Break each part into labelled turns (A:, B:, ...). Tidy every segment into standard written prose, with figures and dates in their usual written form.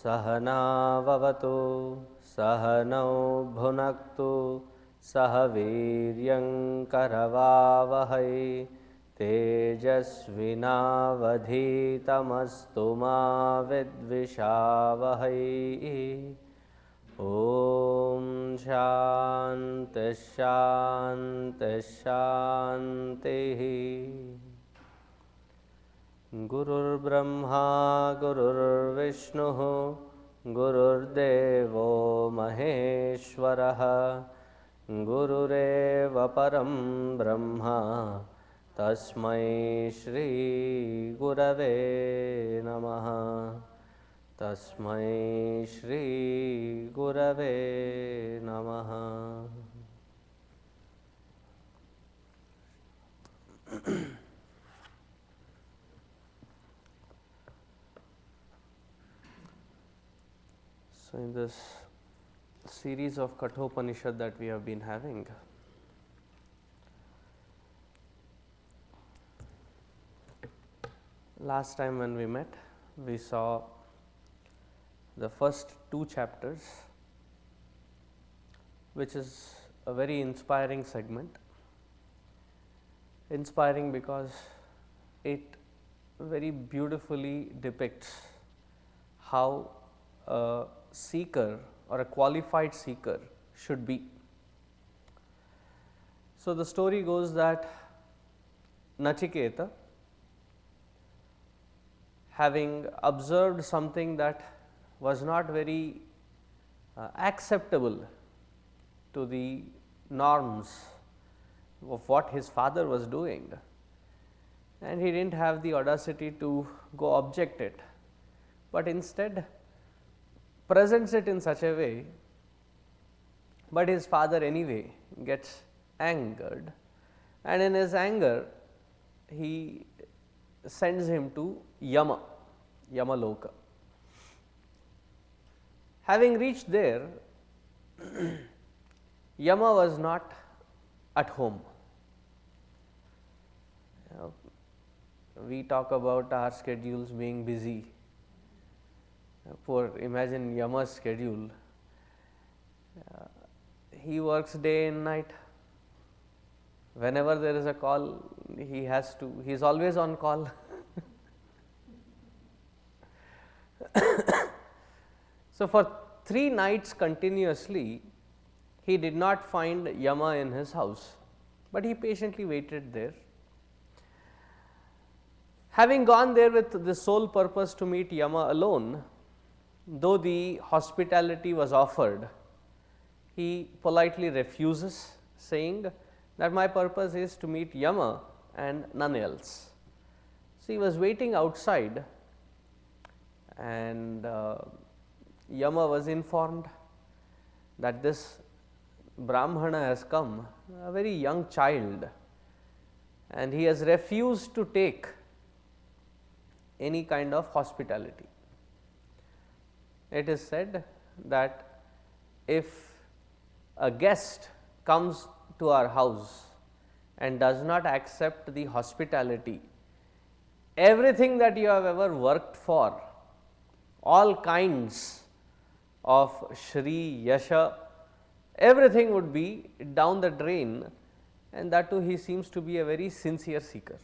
A: सहनाववतु सहनौ भुनक्तु सह वीर्यङ्करवावहै तेजस्विनावधीतमस्तु मा विद्विषावहै। ॐ शान्ति शान्ति शान्तिः। गुरुर्ब्रह्मा गुरुर्विष्णुः गुरुर्देवो महेश्वरः गुरुरेव परं ब्रह्म तस्मै श्री गुरवे नमः। तस्मै श्री गुरवे नमः। So in this series of Kathopanishad that we have been having, last time when we met, we saw the first two chapters, which is a very inspiring segment. Inspiring because it very beautifully depicts how a seeker or a qualified seeker should be. So the story goes that Nachiketa, having observed something that was not very acceptable to the norms of what his father was doing, and he didn't have the audacity to go object it, but instead presents it in such a way, but his father anyway gets angered, and in his anger he sends him to Yamaloka. Having reached there, Yama was not at home. We talk about our schedules being busy. Imagine Yama's schedule. He works day and night. Whenever there is a call, he is always on call. So for 3 nights continuously, he did not find Yama in his house, but he patiently waited there. Having gone there with the sole purpose to meet Yama alone, though the hospitality was offered, he politely refuses, saying that my purpose is to meet Yama and none else. So he was waiting outside, and Yama was informed that this Brahmana has come, a very young child, and he has refused to take any kind of hospitality. It is said that if a guest comes to our house and does not accept the hospitality, everything that you have ever worked for, all kinds of Shri, Yasha, everything would be down the drain, and that too he seems to be a very sincere seeker.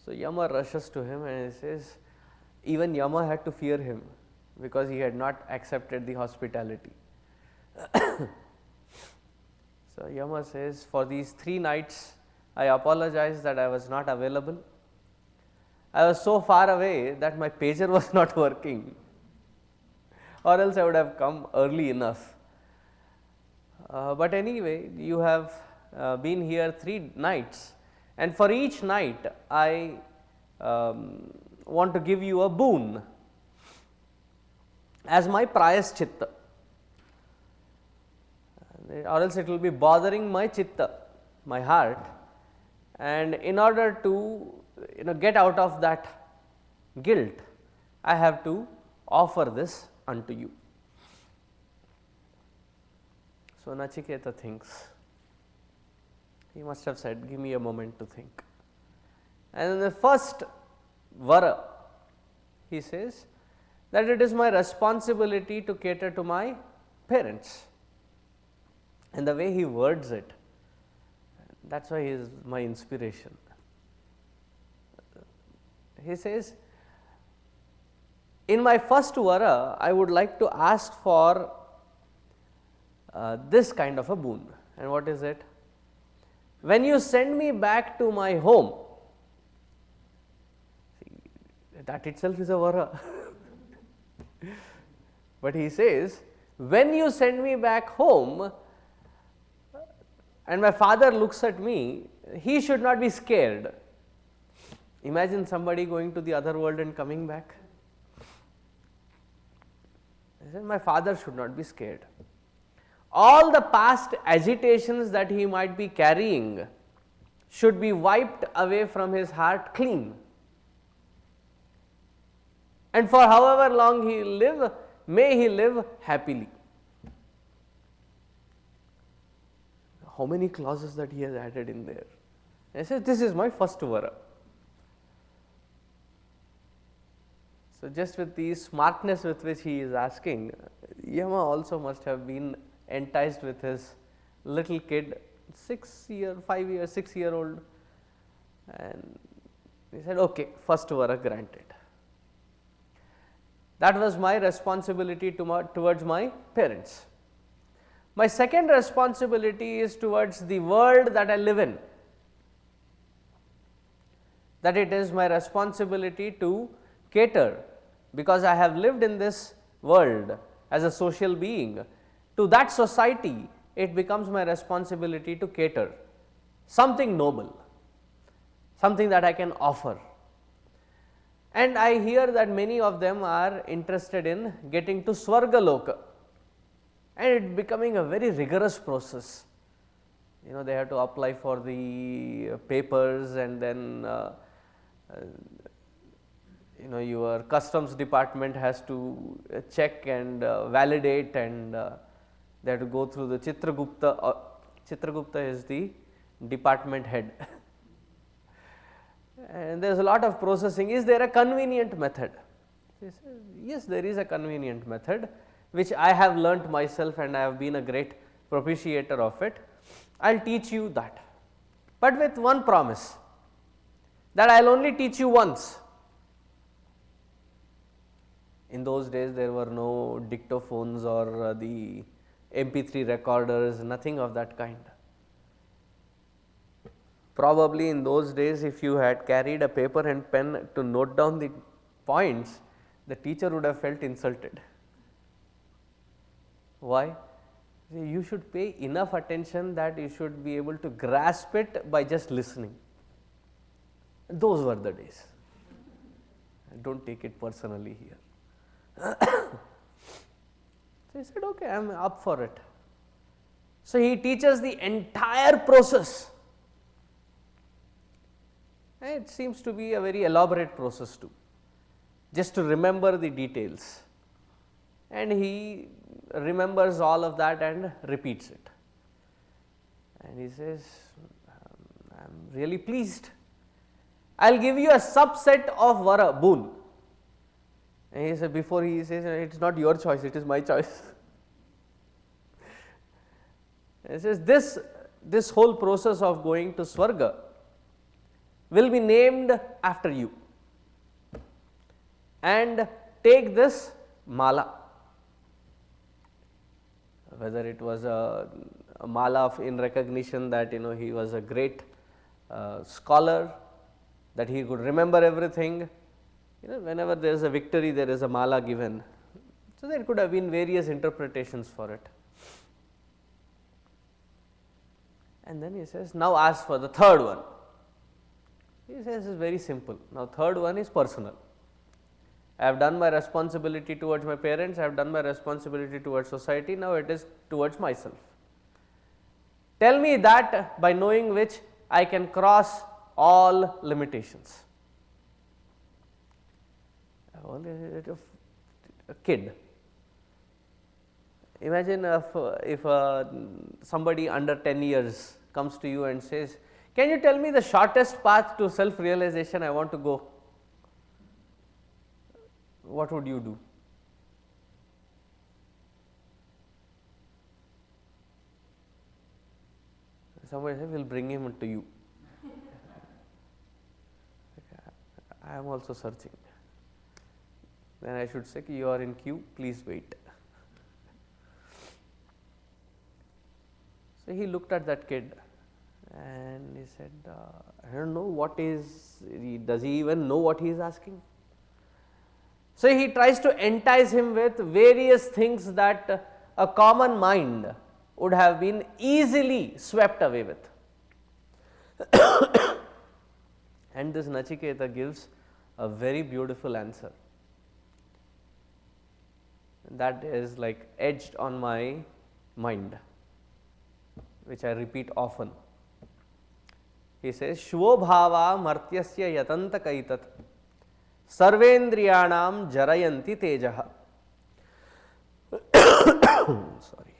A: So Yama rushes to him and he says, even Yama had to fear him because he had not accepted the hospitality. So Yama says, for these 3 nights I apologize that I was not available. I was so far away that my pager was not working, or else I would have come early enough. But anyway, you have been here 3 nights, and for each night I want to give you a boon as my prayaschitta, or else it will be bothering my chitta, my heart, and in order to get out of that guilt, I have to offer this unto you. So Nachiketa thinks. He must have said, give me a moment to think. And in the first vara, he says that it is my responsibility to cater to my parents. And the way he words it, that is why he is my inspiration. He says, in my first vara, I would like to ask for this kind of a boon. And what is it? When you send me back to my home, that itself is a vara. But he says, when you send me back home and my father looks at me, he should not be scared. Imagine somebody going to the other world and coming back. He said, my father should not be scared. All the past agitations that he might be carrying should be wiped away from his heart clean. And for however long he live, may he live happily. How many clauses that he has added in there? He says, this is my first vara. So, just with the smartness with which he is asking, Yama also must have been enticed with his little kid, 6-year-old, and he said, okay, first vara granted. That was my responsibility towards my parents. My second responsibility is towards the world that I live in, that it is my responsibility to cater, because I have lived in this world as a social being. To that society, it becomes my responsibility to cater something noble, something that I can offer. And I hear that many of them are interested in getting to Swargaloka, and it becoming a very rigorous process. They have to apply for the papers, and then your customs department has to check and validate, and they have to go through the Chitragupta. Chitragupta is the department head. And there is a lot of processing. Is there a convenient method? Yes, there is a convenient method, which I have learnt myself, and I have been a great propitiator of it. I will teach you that, but with one promise, that I will only teach you once. In those days, there were no dictaphones or the MP3 recorders, nothing of that kind. Probably in those days, if you had carried a paper and pen to note down the points, the teacher would have felt insulted. Why? You should pay enough attention that you should be able to grasp it by just listening. Those were the days. Do not take it personally here. So he said, okay, I am up for it. So he teaches the entire process. It seems to be a very elaborate process too, just to remember the details, and he remembers all of that and repeats it. And he says, I am really pleased. I will give you a subset of vara, boon. And he said, before he says, it is not your choice, it is my choice. He says, this whole process of going to Swarga will be named after you, and take this mala, whether it was a mala in recognition that he was a great scholar, that he could remember everything. Whenever there is a victory, there is a mala given. So there could have been various interpretations for it. And then he says, now ask for the third one. He says, it is very simple. Now third one is personal. I have done my responsibility towards my parents, I have done my responsibility towards society, now it is towards myself. Tell me that by knowing which I can cross all limitations. A kid. Imagine if somebody under 10 years comes to you and says, can you tell me the shortest path to self-realization I want to go? What would you do? Somebody said, we'll bring him to you. I am also searching. Then I should say, you are in queue, please wait. So he looked at that kid and he said, I don't know what does he even know what he is asking? So he tries to entice him with various things that a common mind would have been easily swept away with. And this Nachiketa gives a very beautiful answer that is like etched on my mind, which I repeat often. He says, Shvo bhava martyasya yatanta kaitat sarvendriyanam jarayanti tejaha. Sorry.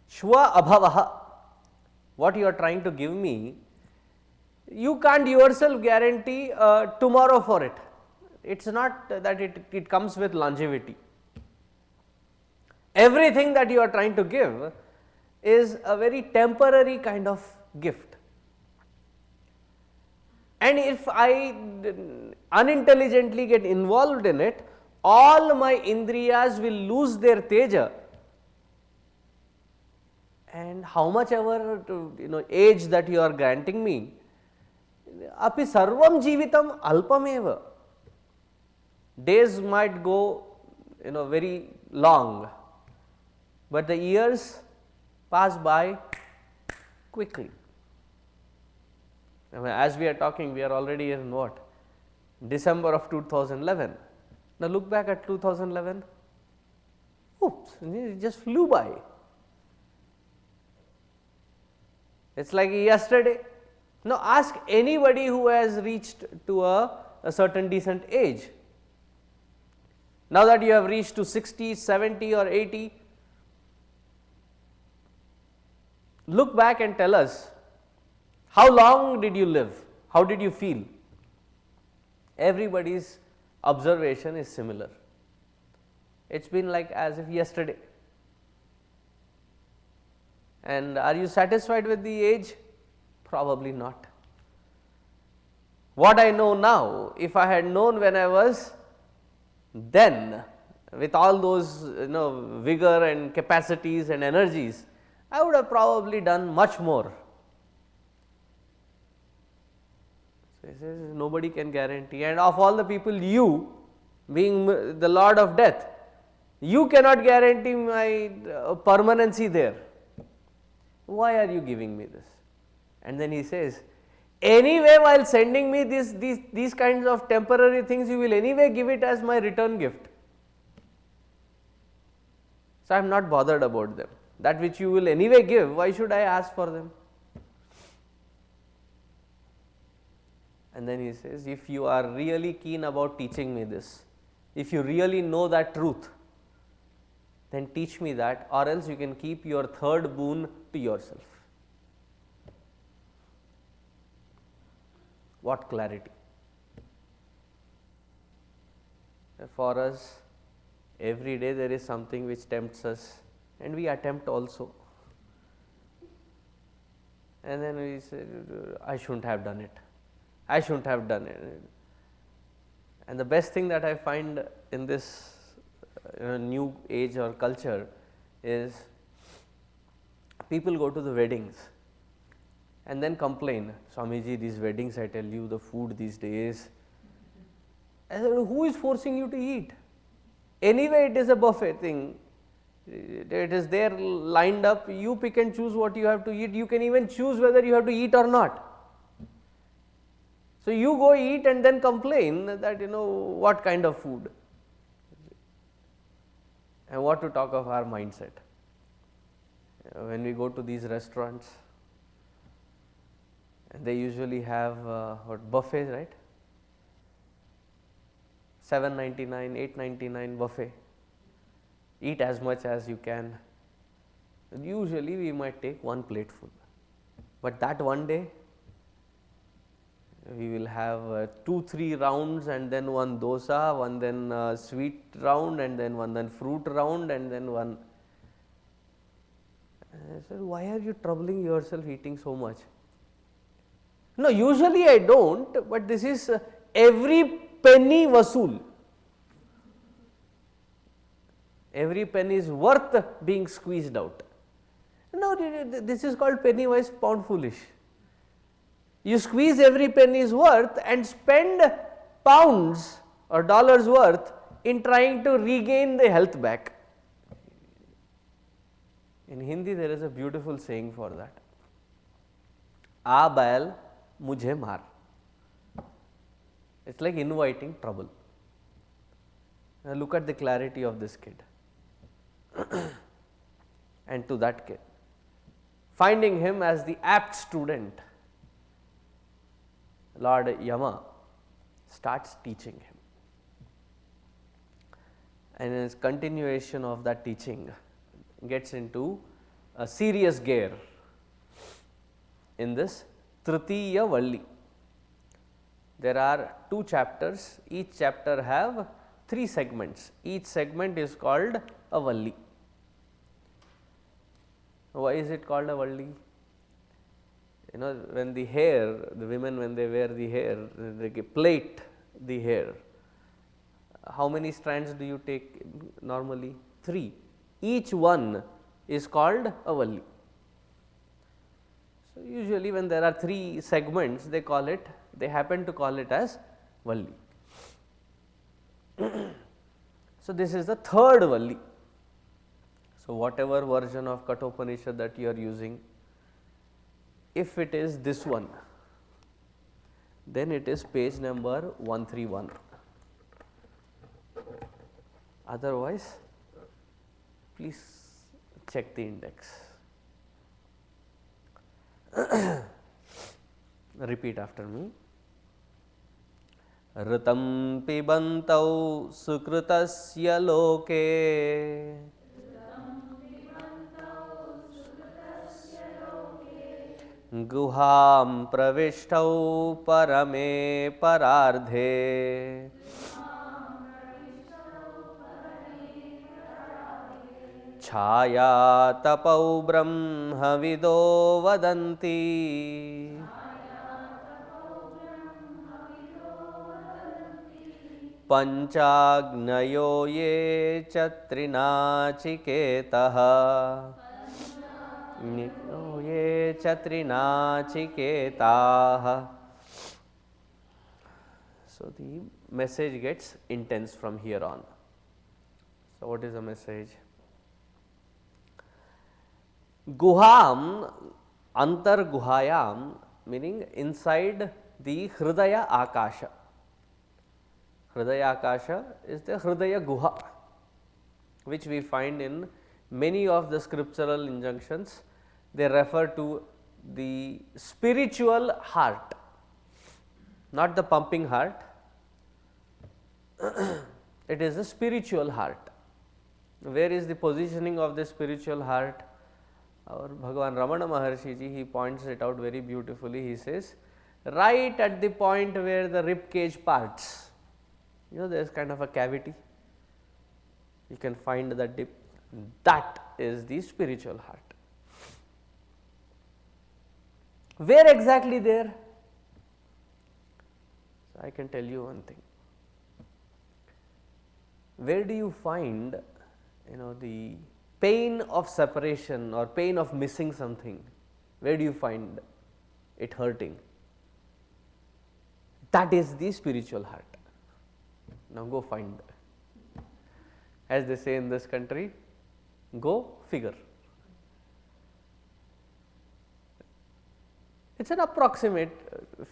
A: Shva abhavaha. What you are trying to give me, you can't yourself guarantee tomorrow for it. It's not that it comes with longevity. Everything that you are trying to give is a very temporary kind of gift. And if I unintelligently get involved in it, all my indriyas will lose their teja. And how much ever age that you are granting me, api sarvam jivitam alpameva. Days might go very long, but the years pass by quickly. I mean, as we are talking, we are already in what? December of 2011. Now look back at 2011. Oops, it just flew by. It's like yesterday. Now ask anybody who has reached to a certain decent age. Now that you have reached to 60, 70 or 80, look back and tell us, how long did you live? How did you feel? Everybody's observation is similar. It's been like as if yesterday. And are you satisfied with the age? Probably not. What I know now, if I had known when I was then, with all those vigor and capacities and energies, I would have probably done much more. So he says, nobody can guarantee, and of all the people, you being the Lord of Death, you cannot guarantee my permanency there. Why are you giving me this? And then he says, anyway, while sending me these kinds of temporary things, you will anyway give it as my return gift. So I am not bothered about them. That which you will anyway give, why should I ask for them? And then he says, if you are really keen about teaching me this, if you really know that truth, then teach me that, or else you can keep your third boon to yourself. What clarity! For us, every day there is something which tempts us, and we attempt also. And then we say, I shouldn't have done it. I shouldn't have done it. And the best thing that I find in this new age or culture is people go to the weddings and then complain, Swamiji, these weddings, I tell you, the food these days. I said, who is forcing you to eat? Anyway, it is a buffet thing. It is there lined up. You pick and choose what you have to eat. You can even choose whether you have to eat or not. So you go eat and then complain that what kind of food. And what to talk of our mindset. When we go to these restaurants, and they usually have buffets, right? $7.99, $8.99 buffet. Eat as much as you can. Usually we might take one plate full, but that one day we will have 2-3 rounds, and then one dosa, one then sweet round, and then one then fruit round, and then one. I said, why are you troubling yourself eating so much? No, usually I don't, but this is every penny vasool. Every penny is worth being squeezed out. No, this is called penny wise pound foolish. You squeeze every penny's worth and spend pounds or dollars worth in trying to regain the health back. In Hindi there is a beautiful saying for that. "A bail mujhe maar." It's like inviting trouble. Now look at the clarity of this kid. And to that kid, finding him as the apt student, Lord Yama starts teaching him. And in his continuation of that teaching, gets into a serious gear in this Tritiya Valli. There are 2 chapters, each chapter have 3 segments, each segment is called a Valli. Why is it called a Valli? You know, when the hair, the women when they wear the hair, they plait the hair. How many strands do you take normally? 3. Each one is called a Valli. So, usually when there are 3 segments, they call it, they happen to call it as Valli. So, this is the 3rd Valli. So, whatever version of Kathopanishad that you are using, if it is this one, then it is page number 131. Otherwise, please check the index. Repeat after me. Ritam pibantau sukritasya loke guham pravishthau parame parardhe chhaya tapau brahmavido vadanti panchagnayo ye chatrinachiketah ye chatrinachiketah. So, the message gets intense from here on. So, what is the message? Guham antar guhayam, meaning inside the Hridaya Akasha. Hridaya Akasha is the Hridaya Guha, which we find in many of the scriptural injunctions. They refer to the spiritual heart, not the pumping heart. It is the spiritual heart. Where is the positioning of the spiritual heart? Our Bhagavan Ramana Maharshi ji, he points it out very beautifully. He says, right at the point where the rib cage parts, you know, there is kind of a cavity, you can find the dip, that is the spiritual heart. Where exactly there? So, I can tell you one thing. Where do you find, you know, the pain of separation or pain of missing something? Where do you find it hurting? That is the spiritual heart. Now, go find. As they say in this country, go figure. It is an approximate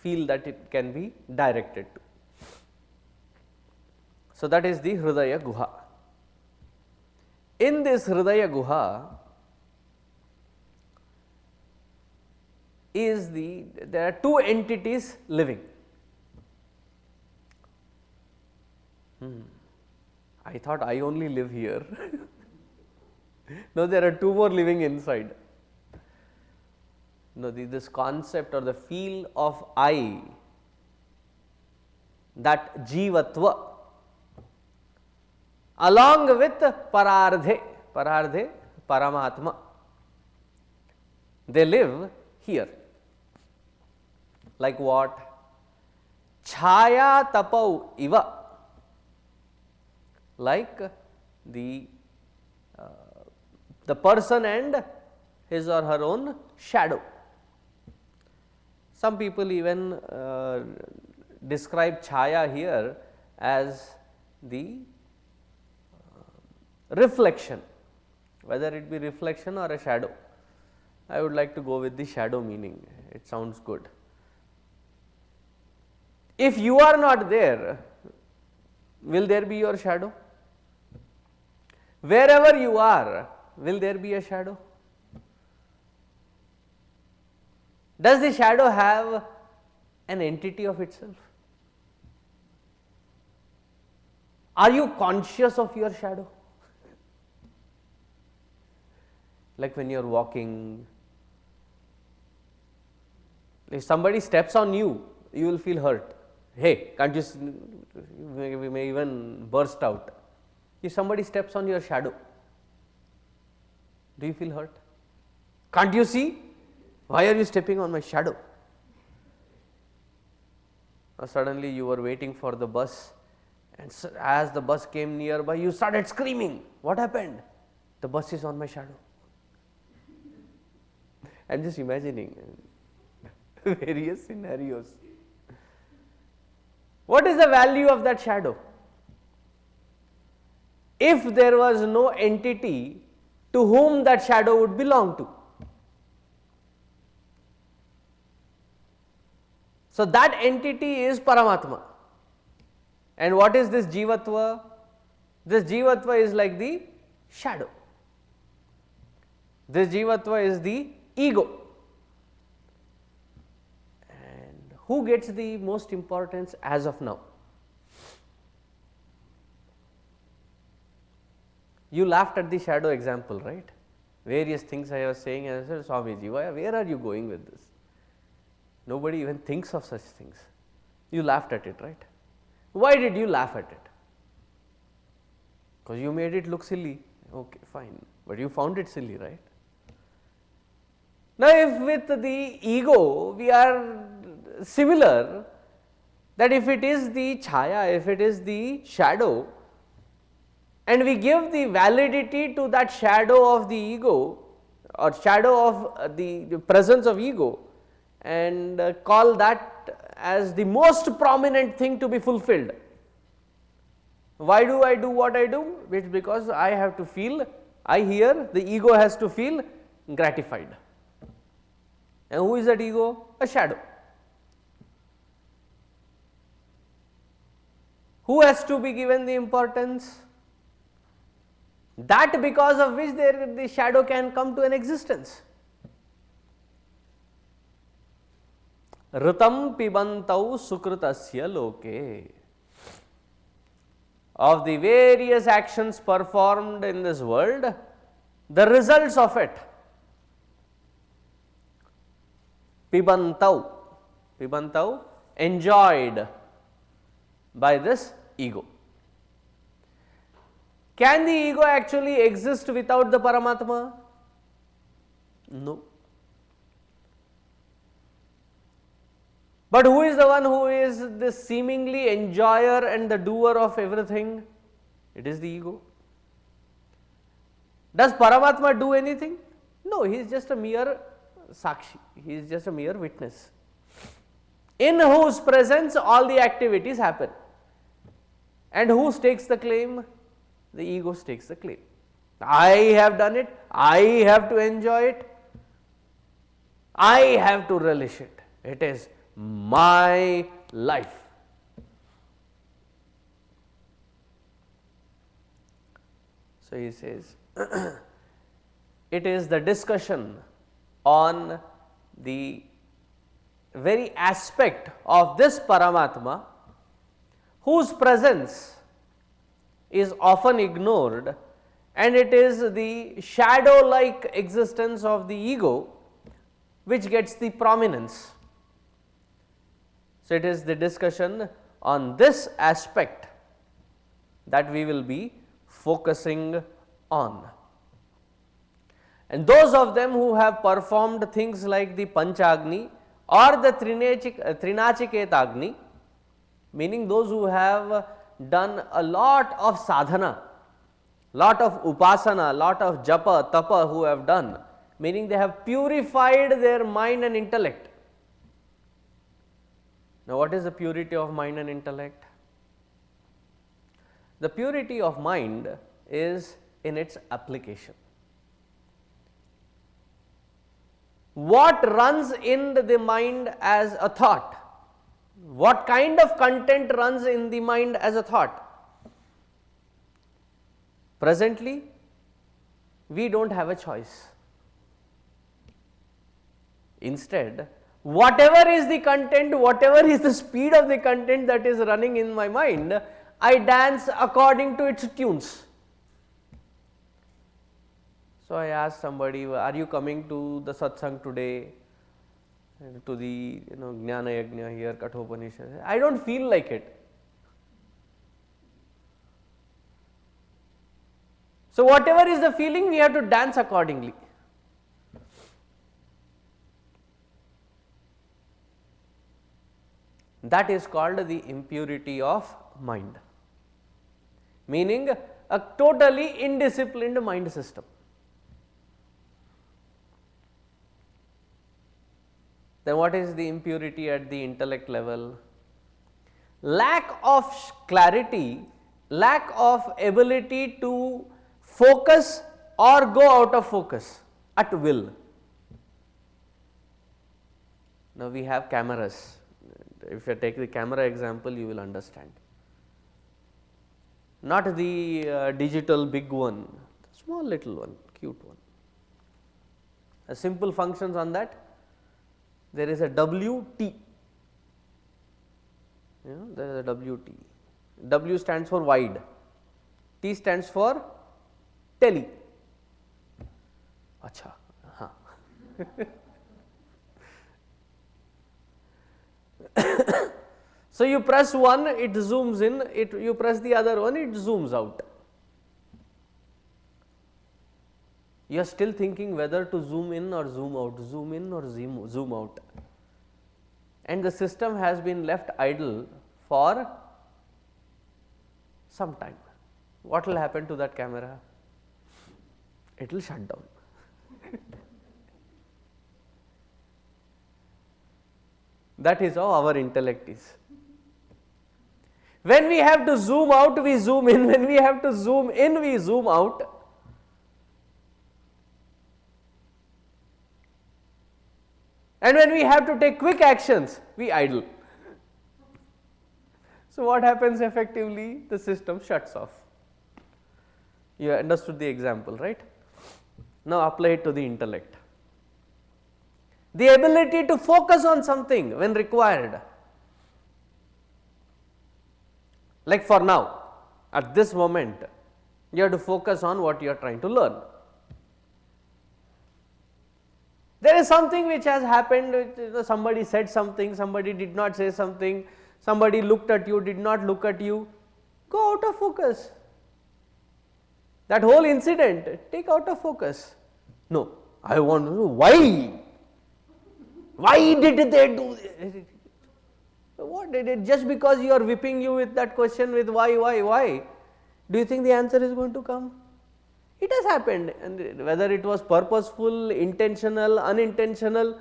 A: feel that it can be directed to. So, that is the Hridaya Guha. In this Hridaya Guha is there are 2 entities living. I thought I only live here. No, there are 2 more living inside. No, this concept or the feel of I, that jivatva, along with parardhe, parardhe, paramatma. They live here. Like what? Chhaya tapau iva. Like the person and his or her own shadow. Some people even describe chhaya here as the reflection, whether it be reflection or a shadow. I would like to go with the shadow meaning, it sounds good. If you are not there, will there be your shadow? Wherever you are, will there be a shadow? Does the shadow have an entity of itself? Are you conscious of your shadow? Like when you are walking, if somebody steps on you, you will feel hurt. Hey, can't you, we may even burst out. If somebody steps on your shadow, do you feel hurt? Can't you see? Why are you stepping on my shadow? Or suddenly you were waiting for the bus, and as the bus came nearby, you started screaming. What happened? The bus is on my shadow. I am just imagining various scenarios. What is the value of that shadow? If there was no entity to whom that shadow would belong to. So, that entity is Paramatma. And what is this Jivatva? This Jivatva is like the shadow. This Jivatva is the ego. And who gets the most importance as of now? You laughed at the shadow example, right? Various things I was saying, and I said, Swamiji, where are you going with this? Nobody even thinks of such things. You laughed at it, right? Why did you laugh at it? Because you made it look silly. Okay, fine. But you found it silly, right? Now, if with the ego we are similar, that if it is the chhaya, if it is the shadow, and we give the validity to that shadow of the ego or shadow of the presence of ego, and call that as the most prominent thing to be fulfilled. Why do I do what I do? It's because I have to feel, I hear, the ego has to feel gratified. And who is that ego? A shadow. Who has to be given the importance? That because of which the shadow can come to an existence. Ritam pibantau sukritasya loke. Of the various actions performed in this world, the results of it, pibantau, enjoyed by this ego. Can the ego actually exist without the Paramatma? No. But who is the one who is the seemingly enjoyer and the doer of everything? It is the ego. Does Paramatma do anything? No, he is just a mere sakshi, he is just a mere witness, in whose presence all the activities happen. And who stakes the claim? The ego stakes the claim. I have done it, I have to enjoy it, I have to relish it, it is my life. So he says, it is the discussion on the very aspect of this Paramatma whose presence is often ignored, and it is the shadow like existence of the ego which gets the prominence. So, it is the discussion on this aspect that we will be focusing on. And those of them who have performed things like the Panchagni or the Trinachiketa Agni, meaning those who have done a lot of sadhana, lot of upasana, lot of japa, tapa who have done, meaning they have purified their mind and intellect. Now, what is the purity of mind and intellect? The purity of mind is in its application. What runs in the mind as a thought? What kind of content runs in the mind as a thought? Presently, we don't have a choice. Instead, whatever is the content, whatever is the speed of the content that is running in my mind, I dance according to its tunes. So, I asked somebody, are you coming to the satsang today, to the Jnana Yajna here, Kathopanishad? I don't feel like it. So, whatever is the feeling, we have to dance accordingly. That is called the impurity of mind, meaning a totally indisciplined mind system. Then what is the impurity at the intellect level? Lack of clarity, lack of ability to focus or go out of focus at will. Now, we have cameras. If you take the camera example, you will understand. Not the digital big one, the small little one, cute one. A simple functions on that. There is a WT. There is a WT. W stands for wide. T stands for tele. Acha. So, you press one, it zooms in, you press the other one, it zooms out. You are still thinking whether to zoom in or zoom out, zoom in or zoom out, and the system has been left idle for some time. What will happen to that camera? It will shut down. That is how our intellect is. When we have to zoom out, we zoom in. When we have to zoom in, we zoom out. And when we have to take quick actions, we idle. So, what happens effectively? The system shuts off. You understood the example, right? Now, apply it to the intellect. The ability to focus on something when required. Like for now, at this moment, you have to focus on what you are trying to learn. There is something which has happened, somebody said something, somebody did not say something, somebody looked at you, did not look at you, go out of focus. That whole incident, take out of focus. No, I want to know why. Why did they do this? What did it? Just because you are whipping you with that question with why? Do you think the answer is going to come? It has happened, and whether it was purposeful, intentional, unintentional,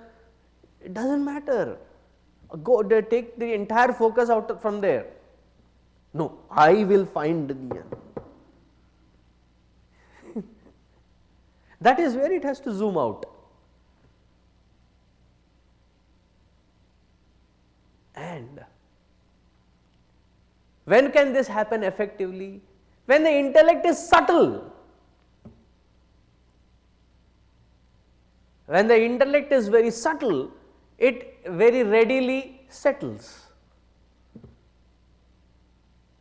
A: it doesn't matter. Go take the entire focus out from there. No, I will find the answer. That is where it has to zoom out. And when can this happen effectively? When the intellect is subtle. When the intellect is very subtle, it very readily settles.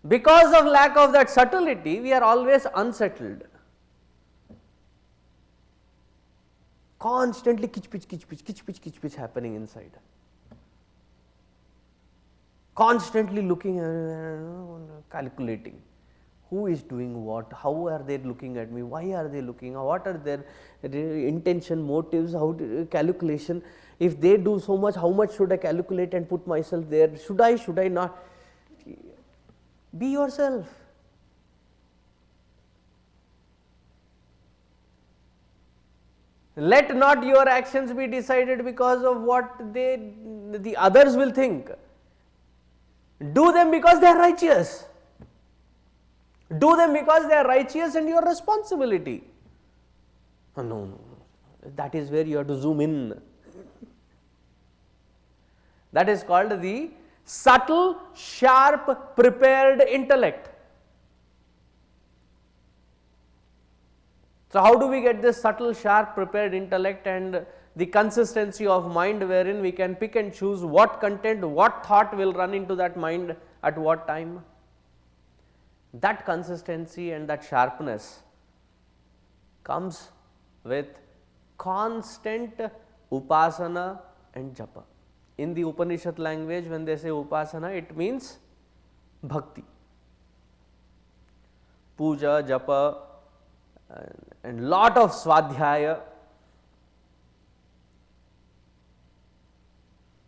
A: Because of lack of that subtlety, we are always unsettled. Constantly kitch happening inside. Constantly looking, calculating. Who is doing what? How are they looking at me? Why are they looking? What are their intention, motives, calculation? If they do so much, how much should I calculate and put myself there? Should I not? Be yourself. Let not your actions be decided because of what the others will think. Do them because they are righteous. Do them because they are righteous and your responsibility. No. That is where you have to zoom in. That is called the subtle, sharp, prepared intellect. So, how do we get this subtle, sharp, prepared intellect and the consistency of mind wherein we can pick and choose what content, what thought will run into that mind at what time? That consistency and that sharpness comes with constant upasana and japa. In the Upanishad language, when they say upasana, it means bhakti, puja, japa, and lot of swadhyaya.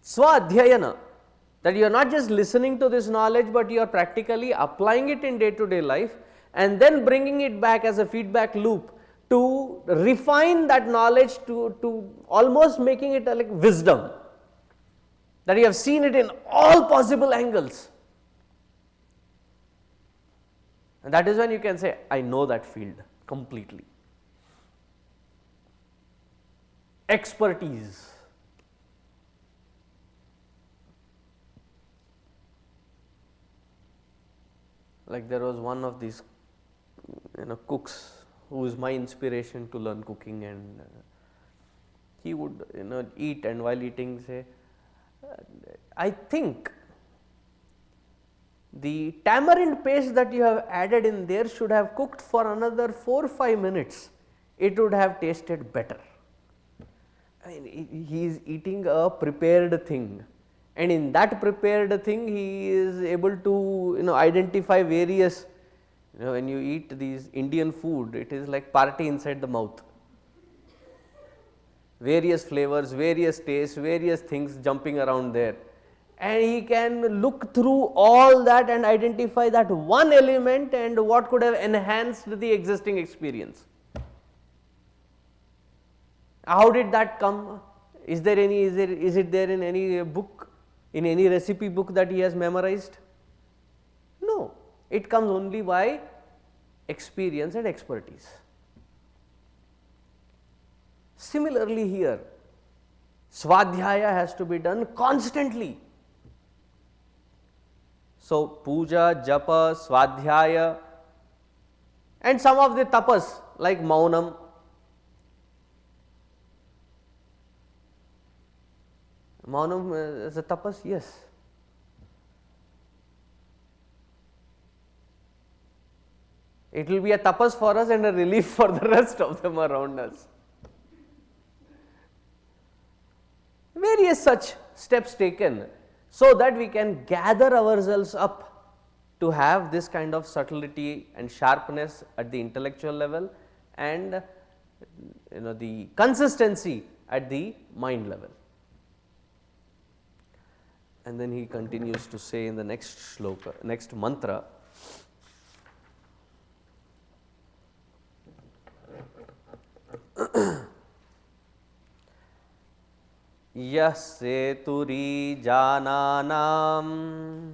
A: Swadhyayana, that you are not just listening to this knowledge, but you are practically applying it in day to day life and then bringing it back as a feedback loop to refine that knowledge to almost making it like wisdom, that you have seen it in all possible angles. And that is when you can say, I know that field completely. Expertise. Like there was one of these cooks who is my inspiration to learn cooking, and he would eat, and while eating say, I think the tamarind paste that you have added in there should have cooked for another 4 or 5 minutes, it would have tasted better. I mean, he is eating a prepared thing, and in that prepared thing he is able to identify various, when you eat these Indian food, it is like party inside the mouth. Various flavors, various tastes, various things jumping around there, and he can look through all that and identify that one element and what could have enhanced the existing experience. How did that come? Is it there in any book, in any recipe book that he has memorized? No, it comes only by experience and expertise. Similarly here, swadhyaya has to be done constantly. So, puja, japa, swadhyaya, and some of the tapas like maunam. Maunam is a tapas, yes. It will be a tapas for us and a relief for the rest of them around us. Various such steps taken so that we can gather ourselves up to have this kind of subtlety and sharpness at the intellectual level and the consistency at the mind level. And then he continues to say in the next shloka, next mantra, Yaseturi jananam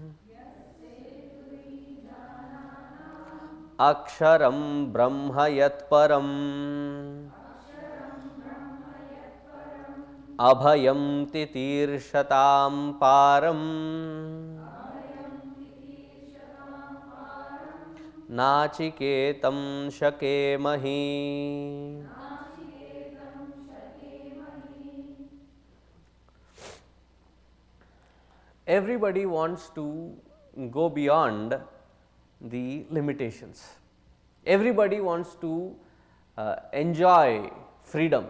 A: aksharam brahma yat param abhayam titirshatam param nachiketam shakemahi. Everybody wants to go beyond the limitations. Everybody wants to enjoy freedom.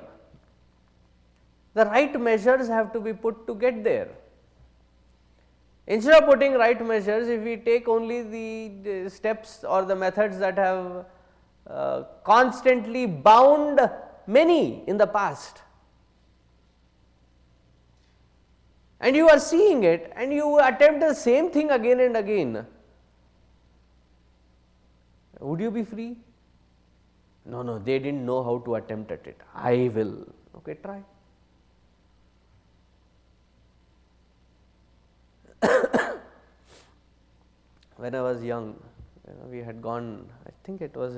A: The right measures have to be put to get there. Instead of putting right measures, if we take only the steps or the methods that have constantly bound many in the past, and you are seeing it and you attempt the same thing again and again, would you be free? No, no, they didn't know how to attempt at it. I will. Okay, try. When I was young, we had gone, I think it was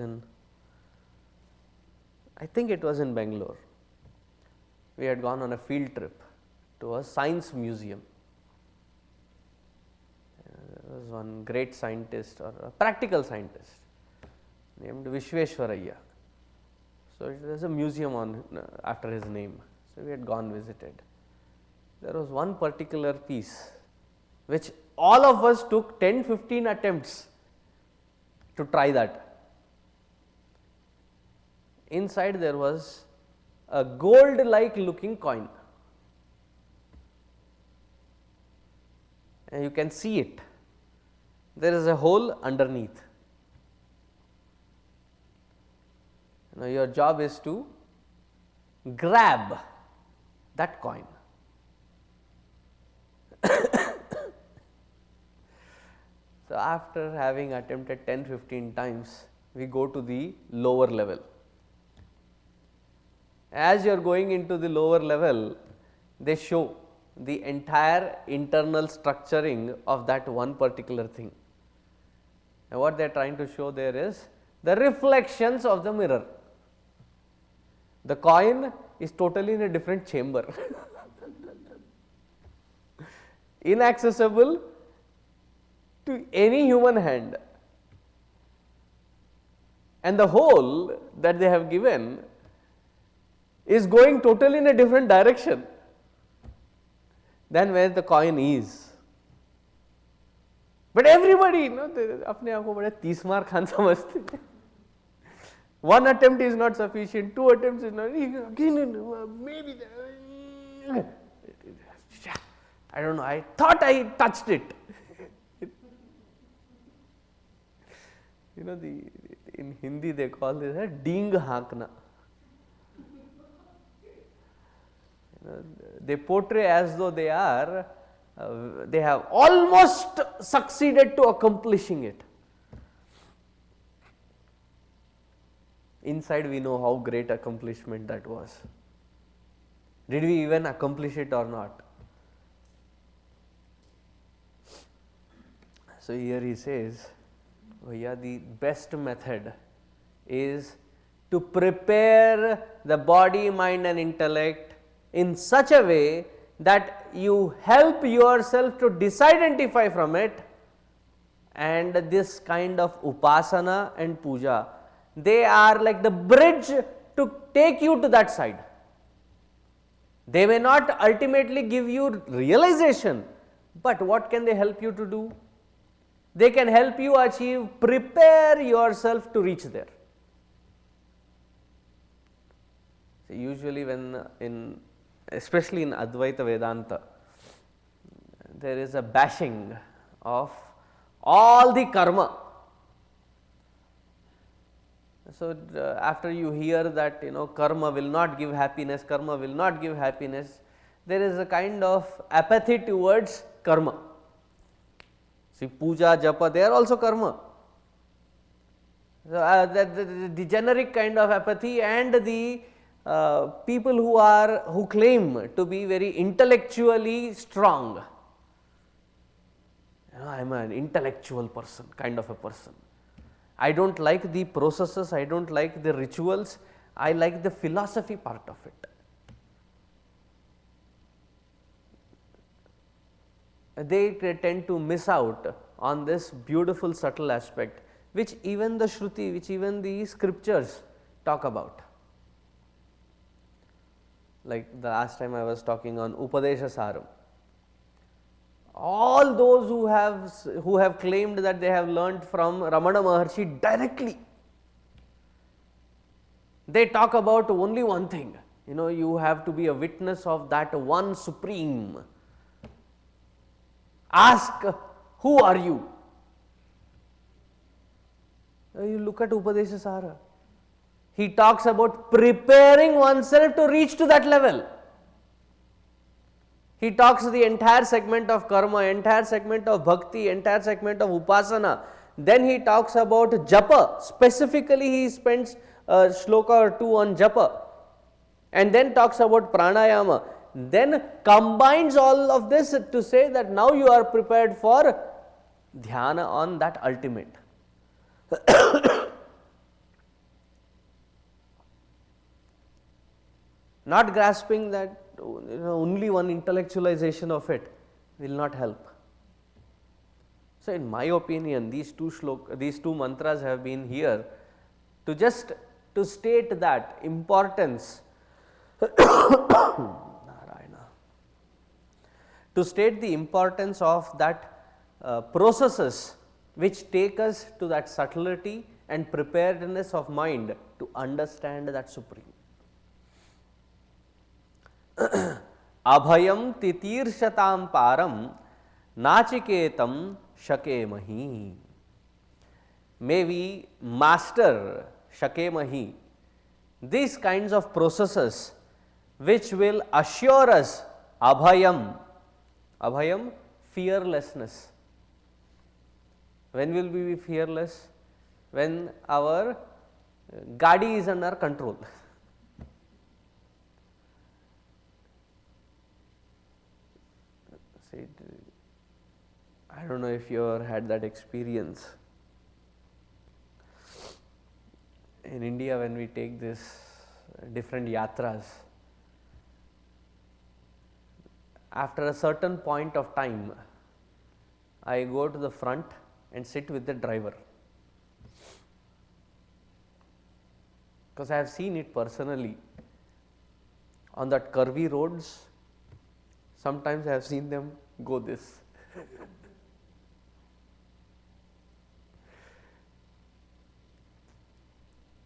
A: in Bangalore. We had gone on a field trip to a science museum. There was one great scientist or a practical scientist named Vishveshwaraya. So there's a museum on after his name. So we had gone visited. There was one particular piece which all of us took 10-15 attempts to try that. Inside there was a gold like looking coin, and you can see it. There is a hole underneath. Now your job is to grab that coin. So after having attempted 10-15 times, we go to the lower level. As you are going into the lower level, they show the entire internal structuring of that one particular thing. And what they are trying to show there is the reflections of the mirror. The coin is totally in a different chamber, inaccessible to any human hand, and the hole that they have given is going totally in a different direction than where the coin is. But everybody, अपने आप को बड़े 30 मार खान समझते हैं. One attempt is not sufficient, 2 attempts is not, again maybe, I don't know, I thought I touched it. In Hindi they call this a ding hankna. They portray as though they have almost succeeded to accomplishing it. Inside we know how great accomplishment that was. Did we even accomplish it or not? So here he says, the best method is to prepare the body, mind and intellect in such a way that you help yourself to disidentify from it, and this kind of upasana and puja, they are like the bridge to take you to that side. They may not ultimately give you realization, but what can they help you to do? They can help you prepare yourself to reach there. So usually when especially in Advaita Vedanta, there is a bashing of all the karma. So after you hear that karma will not give happiness, there is a kind of apathy towards karma. See, puja, japa, they are also karma. So, the generic kind of apathy, and the people who claim to be very intellectually strong. I am an intellectual person, kind of a person. I don't like the processes, I don't like the rituals, I like the philosophy part of it. They tend to miss out on this beautiful subtle aspect, which even the Shruti, which even the scriptures talk about. Like the last time I was talking on Upadesha Saram. All those who have claimed that they have learnt from Ramana Maharshi directly, they talk about only one thing. You have to be a witness of that one supreme Ask, who are you? You look at Upadesha Sara. He talks about preparing oneself to reach to that level. He talks the entire segment of karma, entire segment of bhakti, entire segment of upasana. Then he talks about japa. Specifically, he spends a shloka or two on japa. And then talks about pranayama. Then combines all of this to say that now you are prepared for dhyana on that ultimate. Not grasping that only one intellectualization of it will not help. So, in my opinion, these two mantras have been here to just to state that importance to state the importance of that processes which take us to that subtlety and preparedness of mind to understand that Supreme. Abhayam titirshatam param nachiketam shakemahi. May we master shakemahi, these kinds of processes which will assure us abhayam. Abhayam, fearlessness. When will we be fearless? When our gadi is under control. I don't know if you ever had that experience. In India, when we take this different yatras, after a certain point of time, I go to the front and sit with the driver, because I have seen it personally on that curvy roads. Sometimes I have seen them go this.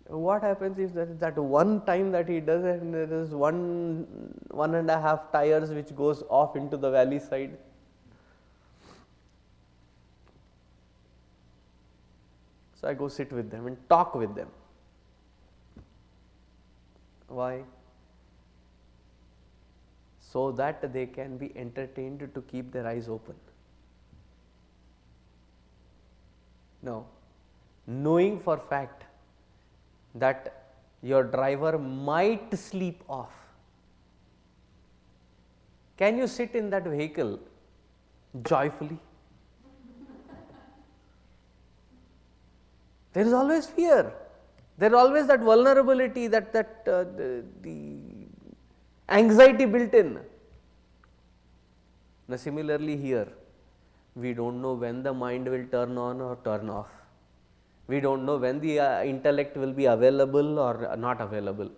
A: What happens if there is that one time that he does it and there is one and a half tires which goes off into the valley side? So I go sit with them and talk with them. Why? So that they can be entertained to keep their eyes open. No, knowing for fact that your driver might sleep off. Can you sit in that vehicle joyfully? There is always fear. There is always that vulnerability, the anxiety built in. Now, similarly here, we don't know when the mind will turn on or turn off. We don't know when the intellect will be available or not available.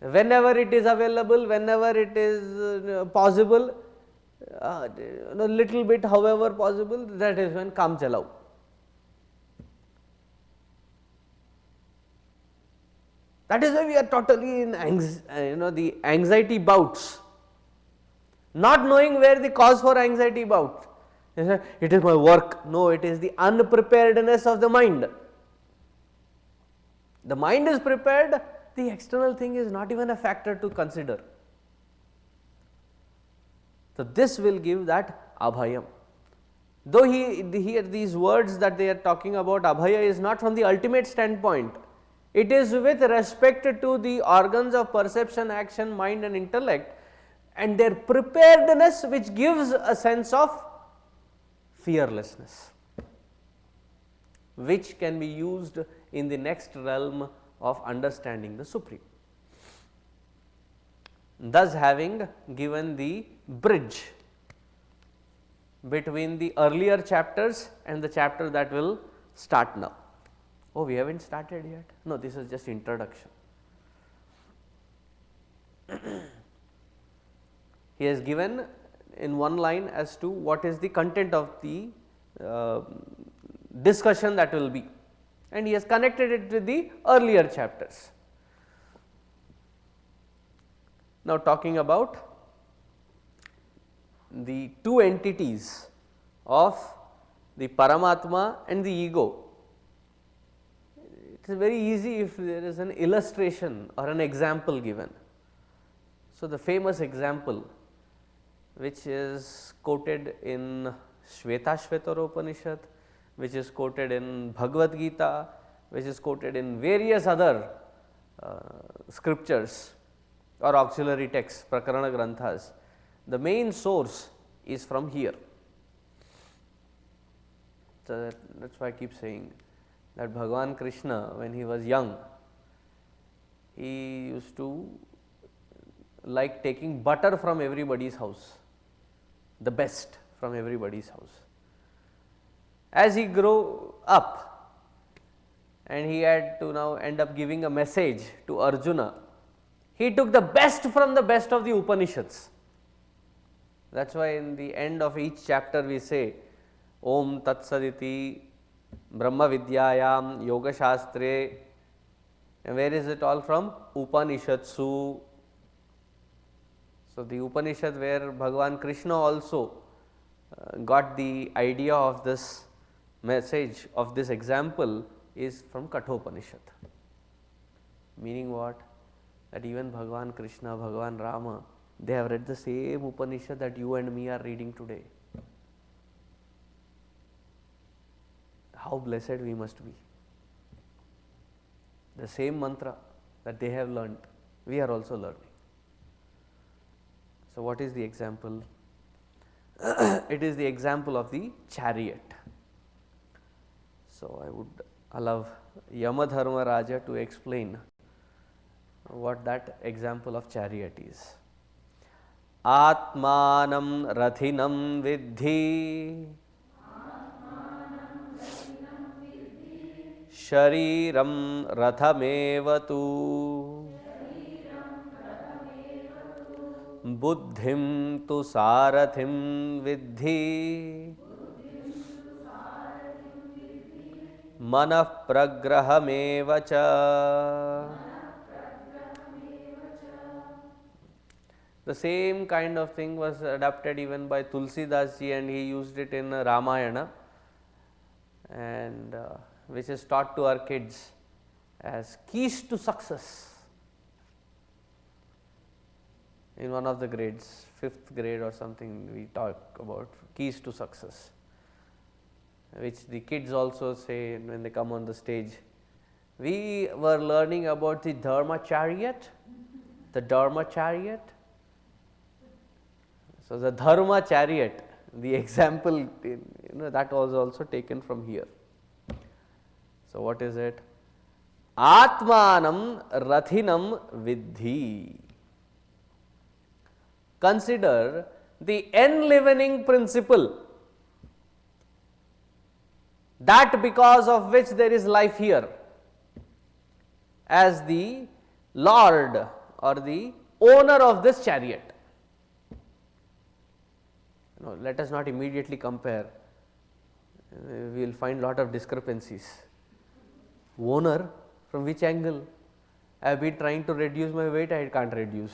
A: Whenever it is available, whenever it is possible, a little bit however possible, that is when काम चलाओ. That is why we are totally in the anxiety bouts, not knowing where the cause for anxiety bout. It is my work. No, it is the unpreparedness of the mind. The mind is prepared, the external thing is not even a factor to consider. So this will give that abhayam. Though here these words that they are talking about, abhaya is not from the ultimate standpoint. It is with respect to the organs of perception, action, mind and intellect, and their preparedness which gives a sense of fearlessness, which can be used in the next realm of understanding the Supreme. Thus, having given the bridge between the earlier chapters and the chapter that will start now. Oh, we haven't started yet? No, this is just introduction. He has given in one line as to what is the content of the discussion that will be, and he has connected it with the earlier chapters. Now, talking about the two entities of the Paramatma and the ego. It is very easy if there is an illustration or an example given. So, the famous example which is quoted in Shvetashvatara Upanishad, which is quoted in Bhagavad Gita, which is quoted in various other scriptures or auxiliary texts, Prakarana Granthas. The main source is from here. So, that is why I keep saying that Bhagavan Krishna, when he was young, he used to like taking butter from everybody's house, the best from everybody's house. As he grew up and he had to now end up giving a message to Arjuna, he took the best from the best of the Upanishads. That is why in the end of each chapter we say, Om Tat Saditi Brahma Vidyayam Yoga Shastre. And where is it all from? Upanishadsu. So, the Upanishad where Bhagavan Krishna also got the idea of this message, of this example, is from Kathopanishad. Meaning what? That even Bhagavan Krishna, Bhagavan Rama, they have read the same Upanishad that you and me are reading today. How blessed we must be. The same mantra that they have learnt, we are also learning. So, what is the example? It is the example of the chariot. So, I would allow Yamadharma Raja to explain what that example of chariot is. Atmanam rathinam vidhi shariram rathamevatu buddhim tu sarathim vidhi manah pragrahamevacha. The same kind of thing was adapted even by Tulsidas ji, and he used it in Ramayana, and which is taught to our kids as keys to success. In one of the grades, 5th grade or something, we talk about keys to success, which the kids also say when they come on the stage. We were learning about the Dharma Chariot, the Dharma Chariot. So, the Dharma Chariot, the example, that was also taken from here. So, what is it? Atmanam rathinam vidhi. Consider the enlivening principle, that because of which there is life here, as the Lord or the owner of this chariot. Let us not immediately compare, we will find lot of discrepancies. Owner, from which angle? I have been trying to reduce my weight, I can't reduce.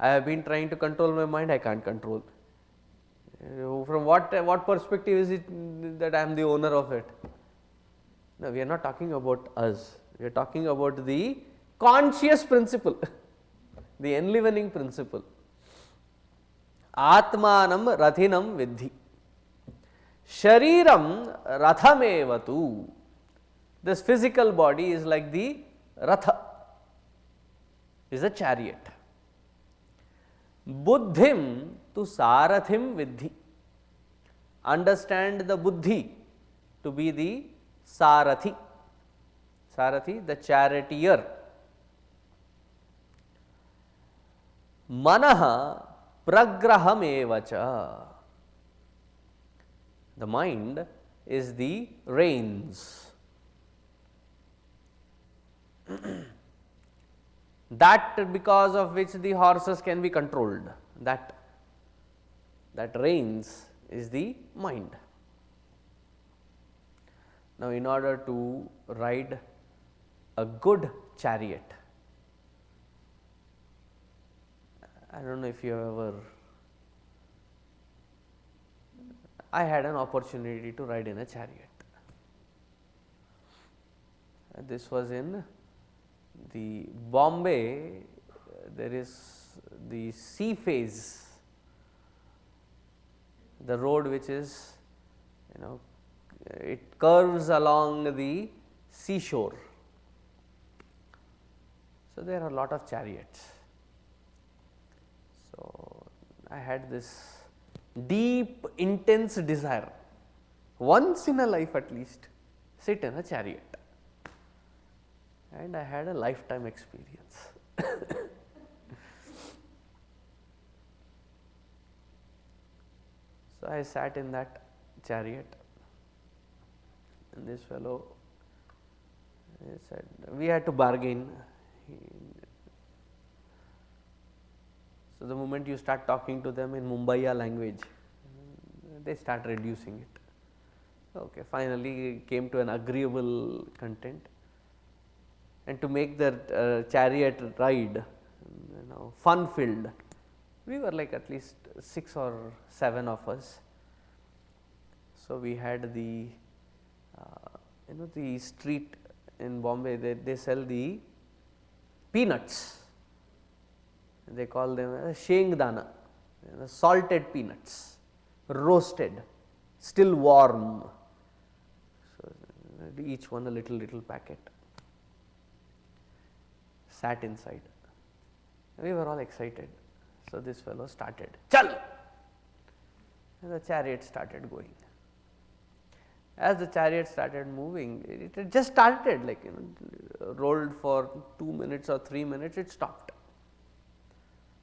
A: I have been trying to control my mind, I can't control. From what perspective is it that I am the owner of it? No, we are not talking about us, we are talking about the conscious principle, the enlivening principle. Atmanam rathinam vidhi. Shariram rathamevatu. This physical body is like the ratha, is a chariot. Buddhim tu sarathim vidhi. Understand the buddhi to be the sarathi. Sarathi, the charioteer. Manaha pragrahamevacha. The mind is the reins. That because of which the horses can be controlled, that reins is the mind. Now, in order to ride a good chariot, I do not know if you have ever I had an opportunity to ride in a chariot. This was in the Bombay. There is the sea phase, the road which is, it curves along the seashore. So, there are a lot of chariots. So, I had this deep intense desire, once in a life at least, sit in a chariot, and I had a lifetime experience. So, I sat in that chariot, and this fellow, he said, we had to bargain. So, the moment you start talking to them in Mumbaiya language, they start reducing it. Okay, finally came to an agreeable content, and to make the chariot ride, fun filled, we were like at least 6 or 7 of us. So, we had the the street in Bombay, they sell the peanuts, they call them shengdana, salted peanuts, roasted, still warm. So, each one a little packet. Sat inside, we were all excited. So, this fellow started, chal, and the chariot started going. As the chariot started moving, it had just started, like rolled for 2 minutes or 3 minutes, it stopped.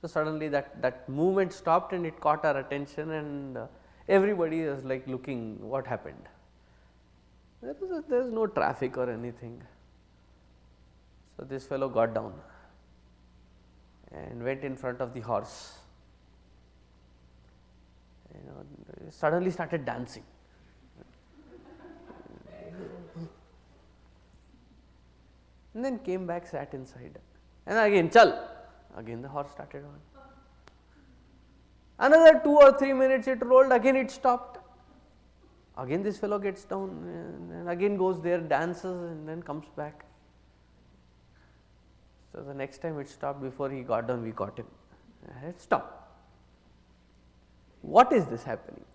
A: So, suddenly that movement stopped, and it caught our attention, and everybody was like looking what happened. There is no traffic or anything. So, this fellow got down and went in front of the horse, suddenly started dancing. And then came back, sat inside, and again chal, again the horse started on. Another 2 or 3 minutes it rolled, again it stopped. Again this fellow gets down and again goes there, dances, and then comes back. So, the next time it stopped, before he got down, we caught him. I said, stop. What is this happening?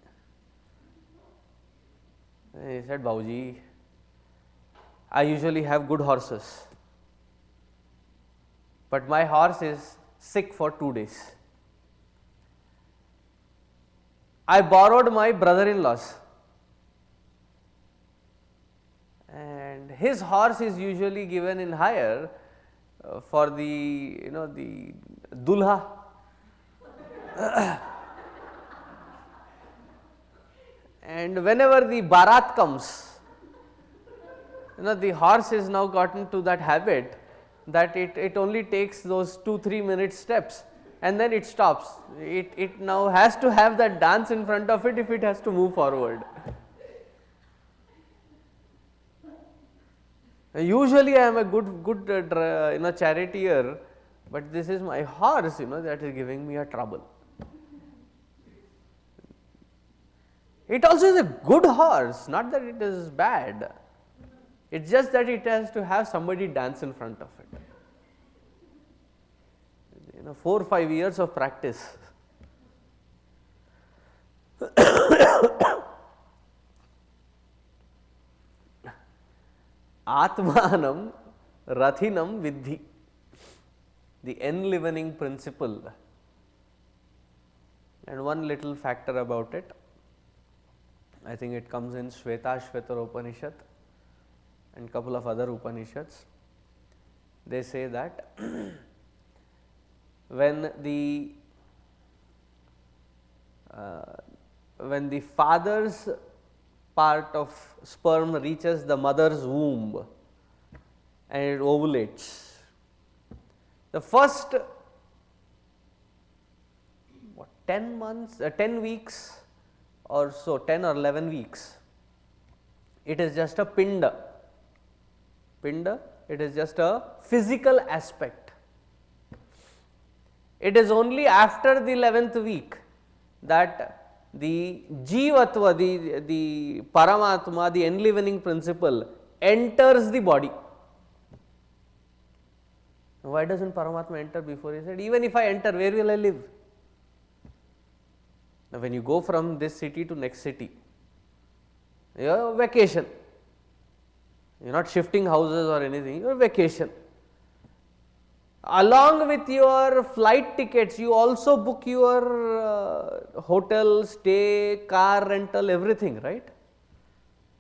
A: And he said, Babuji, I usually have good horses, but my horse is sick for 2 days. I borrowed my brother-in-law's, and his horse is usually given in hire for the the dulha. And whenever the barat comes, the horse is now gotten to that habit that it only takes those 2-3 minute steps, and then it stops. It now has to have that dance in front of it if it has to move forward. Usually I am a good charioteer, but this is my horse, that is giving me a trouble. It also is a good horse, not that it is bad. It's just that it has to have somebody dance in front of it. 4 or 5 years of practice. Atmanam Rathinam Vidhi, the enlivening principle. And one little factor about it, I think it comes in Shvetashvatar Upanishad and couple of other Upanishads. They say that when the father's part of sperm reaches the mother's womb and it ovulates, the first 10 weeks or so, 10 or 11 weeks, it is just a pinda. It is just a physical aspect. It is only after the 11th week that the Jivatva, the Paramatma, the enlivening principle enters the body. Why doesn't Paramatma enter before? He said, even if I enter, where will I live? Now, when you go from this city to next city, you are vacation. You are not shifting houses or anything, you are vacation. Along with your flight tickets, you also book your hotel, stay, car rental, everything, right?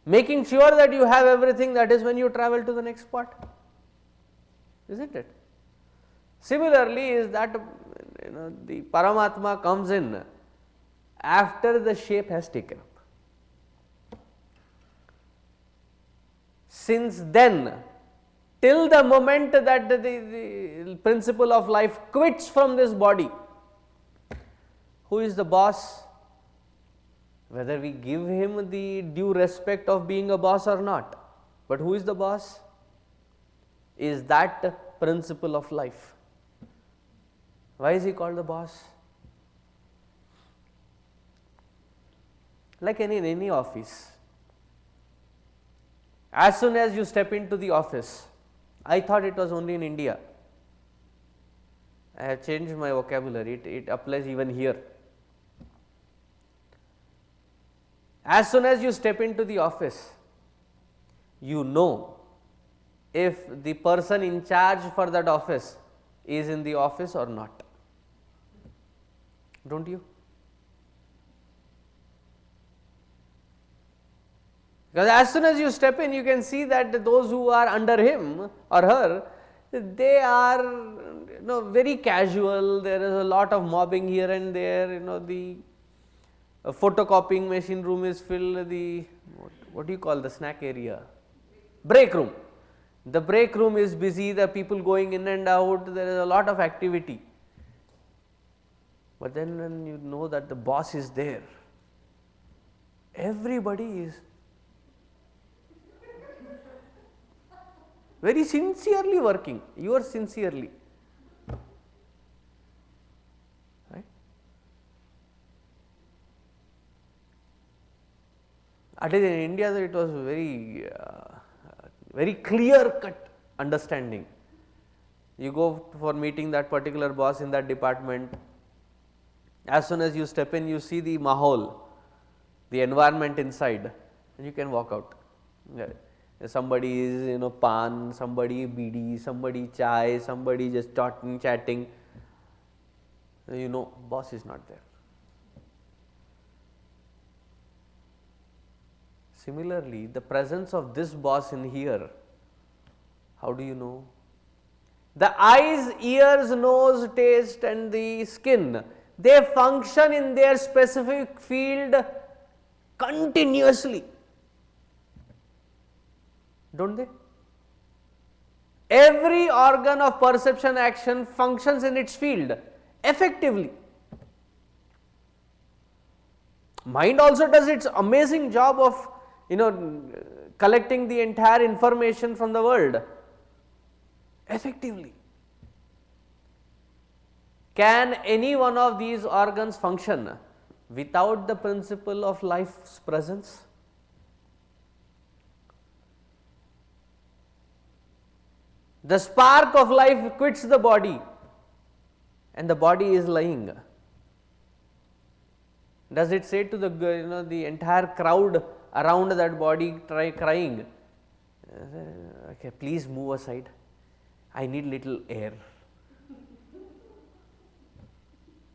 A: Making sure that you have everything, that is when you travel to the next spot, isn't it? Similarly, is that the Paramatma comes in after the shape has taken up. Since then, till the moment that the principle of life quits from this body, who is the boss? Whether we give him the due respect of being a boss or not, but who is the boss? Is that principle of life. Why is he called the boss? Like in any office, as soon as you step into the office, I thought it was only in India. I have changed my vocabulary, it applies even here. As soon as you step into the office, you know if the person in charge for that office is in the office or not. Don't you? Because as soon as you step in, you can see that those who are under him or her, they are very casual. There is a lot of mobbing here and there. The photocopying machine room is filled. The what do you call the snack area? Break room. The break room is busy. The people going in and out. There is a lot of activity. But then when you know that the boss is there, everybody is very sincerely working. You are sincerely, right? At least in India, it was very clear cut understanding. You go for meeting that particular boss in that department. As soon as you step in, you see the mahol, the environment inside, and you can walk out. Yeah. Somebody is pan, somebody bidi, somebody chai, somebody just chatting. Boss is not there. Similarly, the presence of this boss in here, how do you know? The eyes, ears, nose, taste and the skin, they function in their specific field continuously. Don't they? Every organ of perception action functions in its field effectively. Mind also does its amazing job of collecting the entire information from the world effectively. Can any one of these organs function without the principle of life's presence? The spark of life quits the body and the body is lying. Does it say to the entire crowd around that body crying, okay, please move aside, I need little air.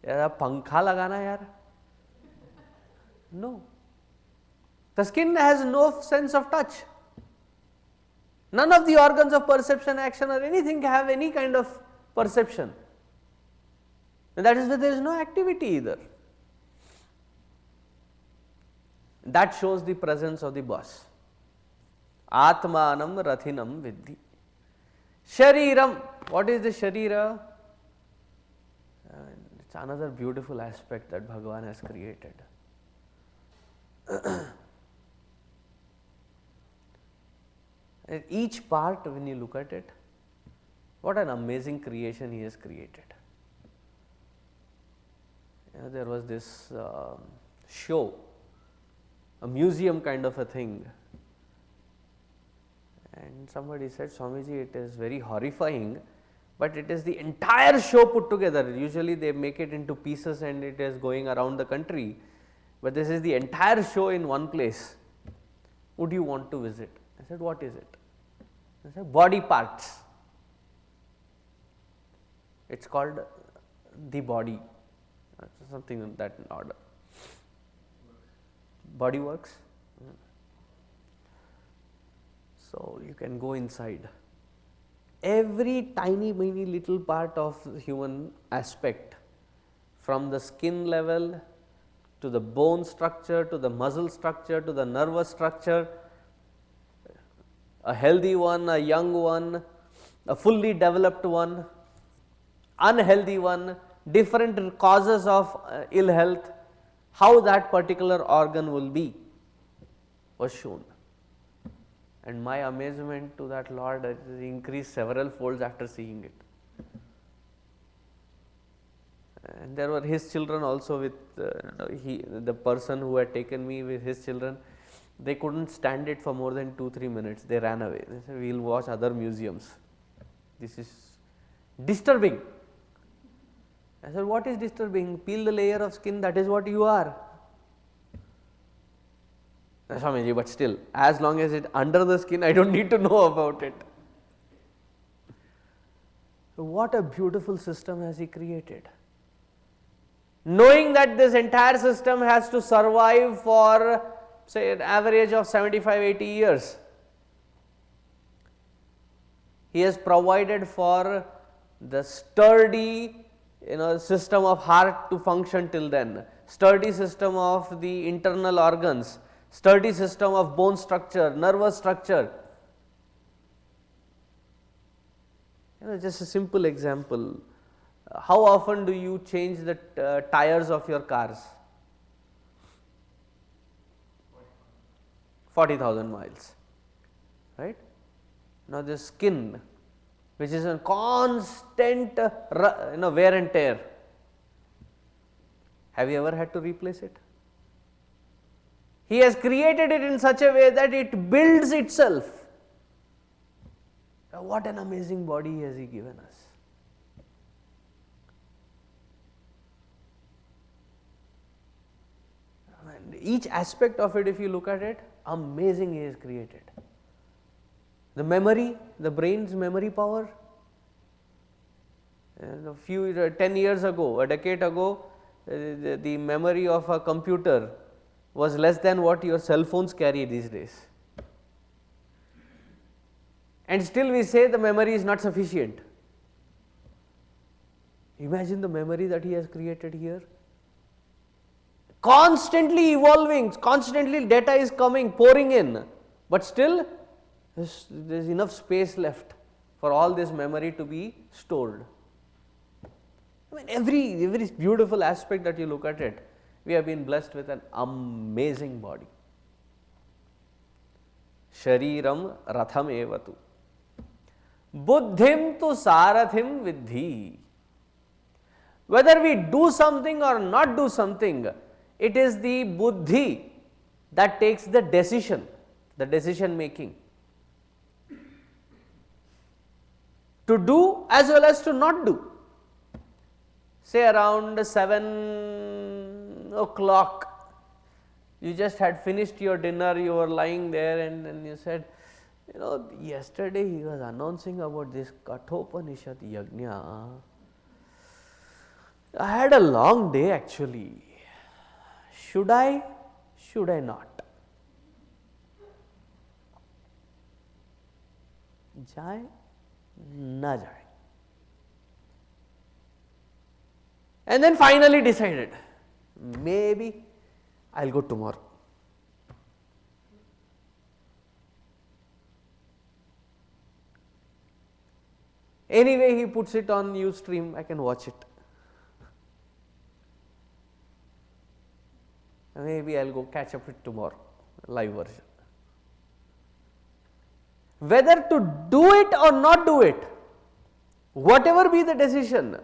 A: यार पंखा लगाना यार. No. The skin has no sense of touch. None of the organs of perception, action or anything have any kind of perception. And that is why there is no activity either. That shows the presence of the boss. Atmanam rathinam vidhi. Shariram. What is the sharira? It's another beautiful aspect that Bhagavan has created. Each part, when you look at it, what an amazing creation he has created. There was this show, a museum kind of a thing. And somebody said, Swamiji, it is very horrifying, but it is the entire show put together. Usually they make it into pieces and it is going around the country, but this is the entire show in one place. Would you want to visit? I said, what is it? I said, body parts. It's called the body, something in that order. Body works. So you can go inside. Every tiny little part of the human aspect, from the skin level to the bone structure, to the muscle structure, to the nervous structure, a healthy one, a young one, a fully developed one, unhealthy one, different causes of ill health, how that particular organ will be was shown. And my amazement to that Lord increased several folds after seeing it. And there were his children also with the person who had taken me with his children. They couldn't stand it for more than 2-3 minutes. They ran away. They said, we will watch other museums. This is disturbing. I said, what is disturbing? Peel the layer of skin, that is what you are. Swamiji, but still, as long as it's under the skin, I don't need to know about it. What a beautiful system has he created. Knowing that this entire system has to survive for, say, an average of 75-80 years, he has provided for the sturdy system of heart to function till then, sturdy system of the internal organs, sturdy system of bone structure, nervous structure. Just a simple example. How often do you change the tires of your cars? 40,000 miles, right? Now the skin, which is a constant wear and tear, have you ever had to replace it? He has created it in such a way that it builds itself. What an amazing body has he given us. And each aspect of it, if you look at it, amazing he has created. The memory, the brain's memory power. And 10 years ago, a decade ago, the memory of a computer was less than what your cell phones carry these days. And still we say the memory is not sufficient. Imagine the memory that he has created here. Constantly evolving, constantly data is coming, pouring in, but still there is enough space left for all this memory to be stored. I mean, every beautiful aspect that you look at it, we have been blessed with an amazing body. Shariram ratham evatu. Buddhim tu sarathim vidhi. Whether we do something or not do something, it is the buddhi that takes the decision making. To do as well as to not do. Say around 7 o'clock, you just had finished your dinner, you were lying there and then you said, yesterday he was announcing about this Kathopanishad yajna. I had a long day actually. Should I not? Jaye, na jaye. And then finally decided, maybe I will go tomorrow. Anyway, he puts it on Ustream, I can watch it. Maybe I will go catch up with tomorrow, live version. Whether to do it or not do it, whatever be the decision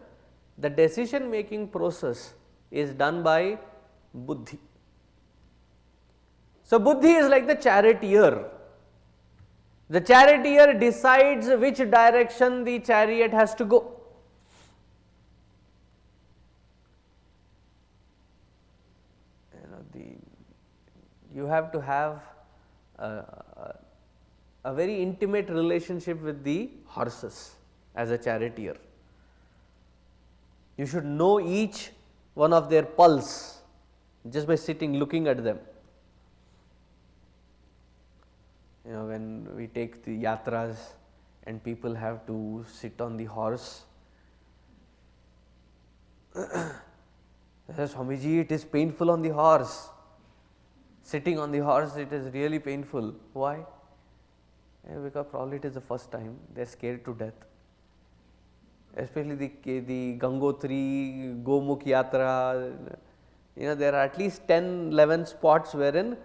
A: making process is done by buddhi. So buddhi is like the charioteer. The charioteer decides which direction the chariot has to go. You have to have a very intimate relationship with the horses as a charioteer. You should know each one of their pulse just by sitting looking at them. When we take the yatras and people have to sit on the horse, Swamiji, it is painful on the horse. Sitting on the horse, it is really painful. Why? Because probably it is the first time, they are scared to death. Especially the Gangotri, Gomukh Yatra, there are at least 10, 11 spots wherein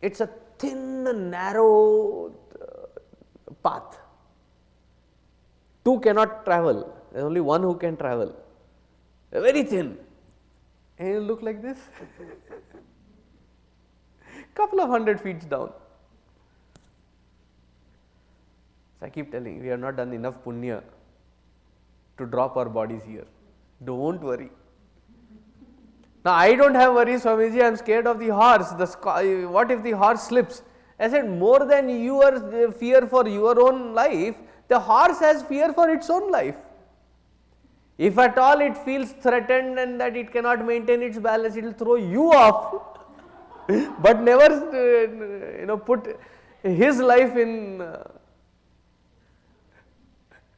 A: it's a thin, narrow path. Two cannot travel, there is only one who can travel. Very thin. And you look like this. Couple of 100 feet down. So I keep telling you, we have not done enough punya to drop our bodies here. Don't worry. Now I don't have worries, Swamiji, I am scared of the horse. What if the horse slips? I said, more than your fear for your own life, the horse has fear for its own life. If at all it feels threatened and that it cannot maintain its balance, it will throw you off. But never put his life in.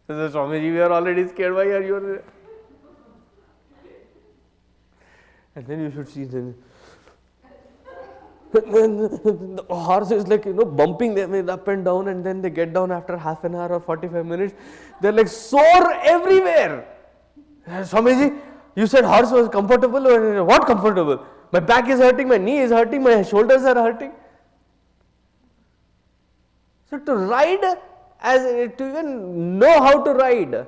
A: Swamiji, we are already scared. Why are you? And then you should see the horse is like bumping them up and down, and then they get down after half an hour or 45 minutes. They are like sore everywhere. Swamiji, you said horse was comfortable. What comfortable? My back is hurting, my knee is hurting, my shoulders are hurting. So to ride, to even know how to ride,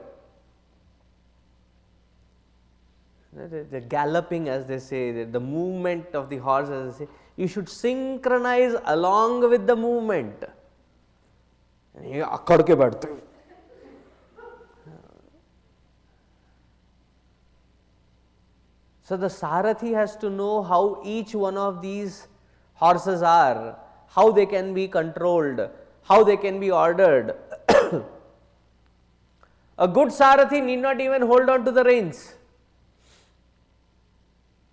A: the galloping, as they say, the movement of the horse, as they say, you should synchronize along with the movement. So the Sarathi has to know how each one of these horses are, how they can be controlled, how they can be ordered. A good Sarathi need not even hold on to the reins.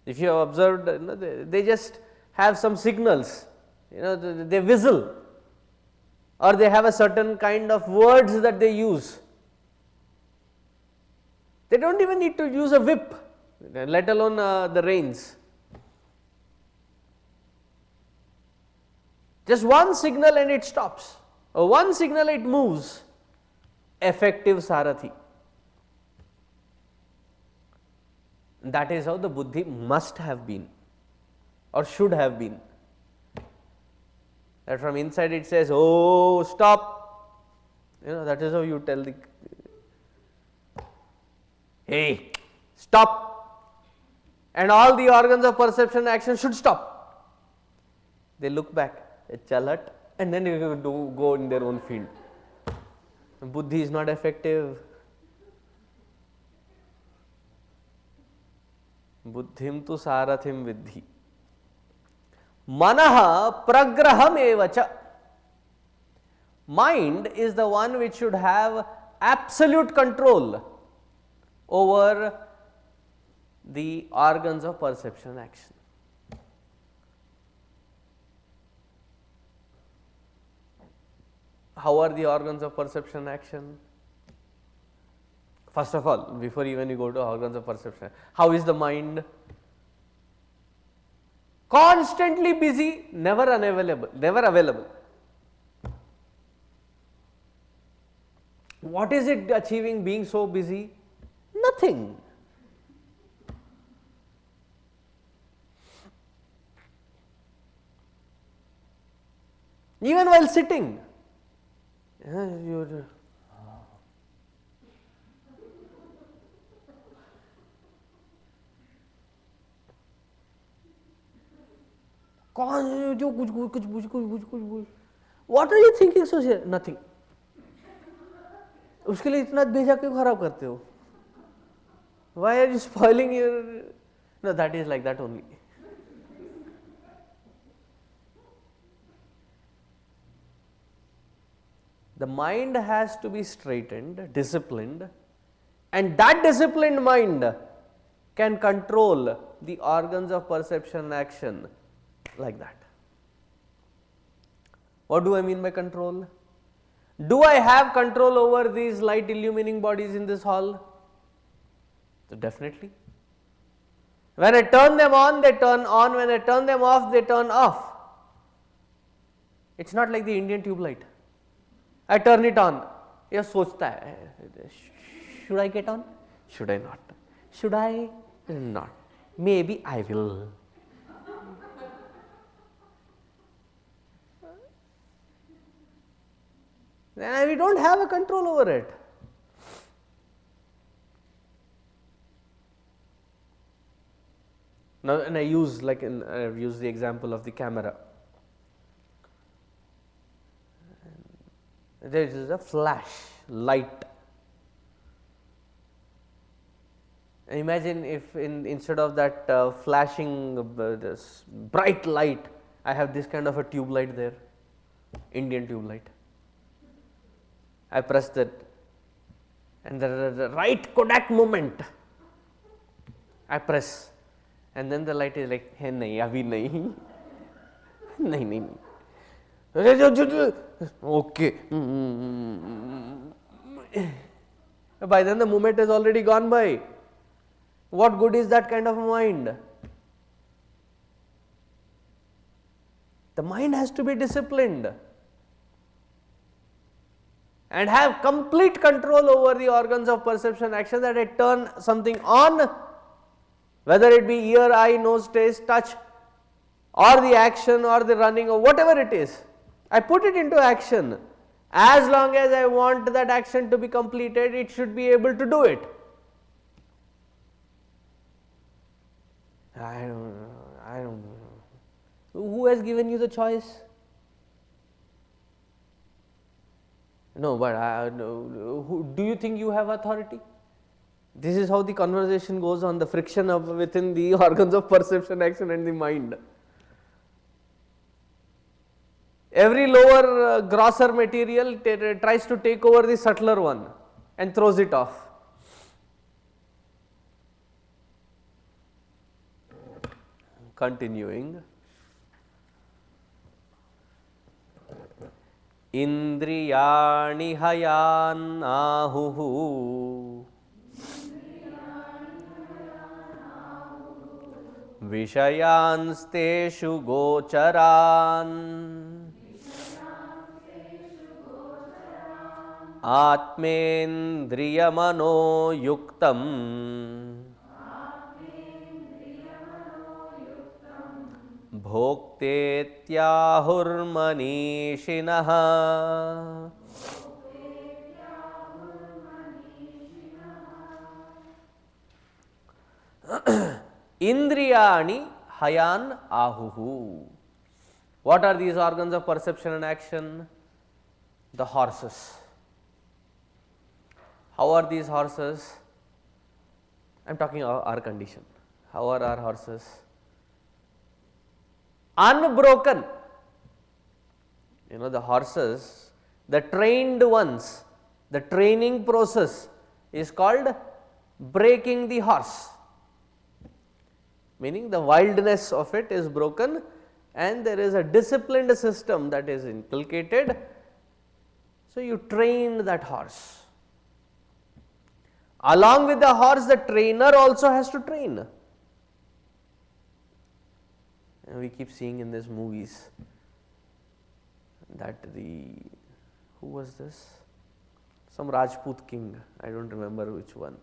A: If you have observed, they just have some signals, they whistle, or they have a certain kind of words that they use. They don't even need to use a whip, let alone the reins. Just one signal and it stops, or one signal it moves. Effective Sarathi. That is how the buddhi must have been or should have been. That from inside it says, oh, stop. That is how you tell the, hey, stop. And all the organs of perception and action should stop. They look back, chalat, and then you go in their own field. Buddhi is not effective. Buddhim tu sarathim vidhi. Manaha pragraham evacha. Mind is the one which should have absolute control over the organs of perception and action. How are the organs of perception and action? First of all, before even you go to organs of perception, how is the mind? Constantly busy, never unavailable, never available. What is it achieving being so busy? Nothing. Even while sitting, you're जो कुछ What are you thinking so serious? Nothing. उसके लिए इतना भेजा क्यों खराब करते हो? Why are you spoiling your? No, that is like that only. The mind has to be straightened, disciplined, and that disciplined mind can control the organs of perception and action like that. What do I mean by control? Do I have control over these light illumining bodies in this hall? So definitely. When I turn them on, they turn on. When I turn them off, they turn off. It's not like the Indian tube light. I turn it on. यह सोचता है, should I get on? Should I not? Should I not? Maybe I will. And we don't have a control over it. Now, and I've used the example of the camera. There is a flash light. Imagine if instead of that flashing this bright light, I have this kind of a tube light there, Indian tube light. I press that, and the right Kodak moment, I press, and then the light is like, hey, nahi, abhi nahi, nahi. Okay. By then the moment is already gone by. What good is that kind of a mind? The mind has to be disciplined and have complete control over the organs of perception action, that I turn something on, whether it be ear, eye, nose, taste, touch, or the action or the running or whatever it is. I put it into action. As long as I want that action to be completed, it should be able to do it. I don't know. Who has given you the choice? No, but do you think you have authority? This is how the conversation goes on, the friction of within the organs of perception, action and the mind. Every lower, grosser material tries to take over the subtler one and throws it off. Continuing. Indriyani hayan ahuhu Vishayansteshu gocharan Atmendriyamano yuktam Bhoktetyahurmanishinaha. Indriyani hayan ahuhu. What are these organs of perception and action? The horses. How are these horses? I am talking of our condition. How are our horses? Unbroken. You know, the horses, the trained ones, the training process is called breaking the horse, meaning the wildness of it is broken and there is a disciplined system that is inculcated. So, you train that horse. Along with the horse, the trainer also has to train. And we keep seeing in these movies that who was this? Some Rajput king, I don't remember which one.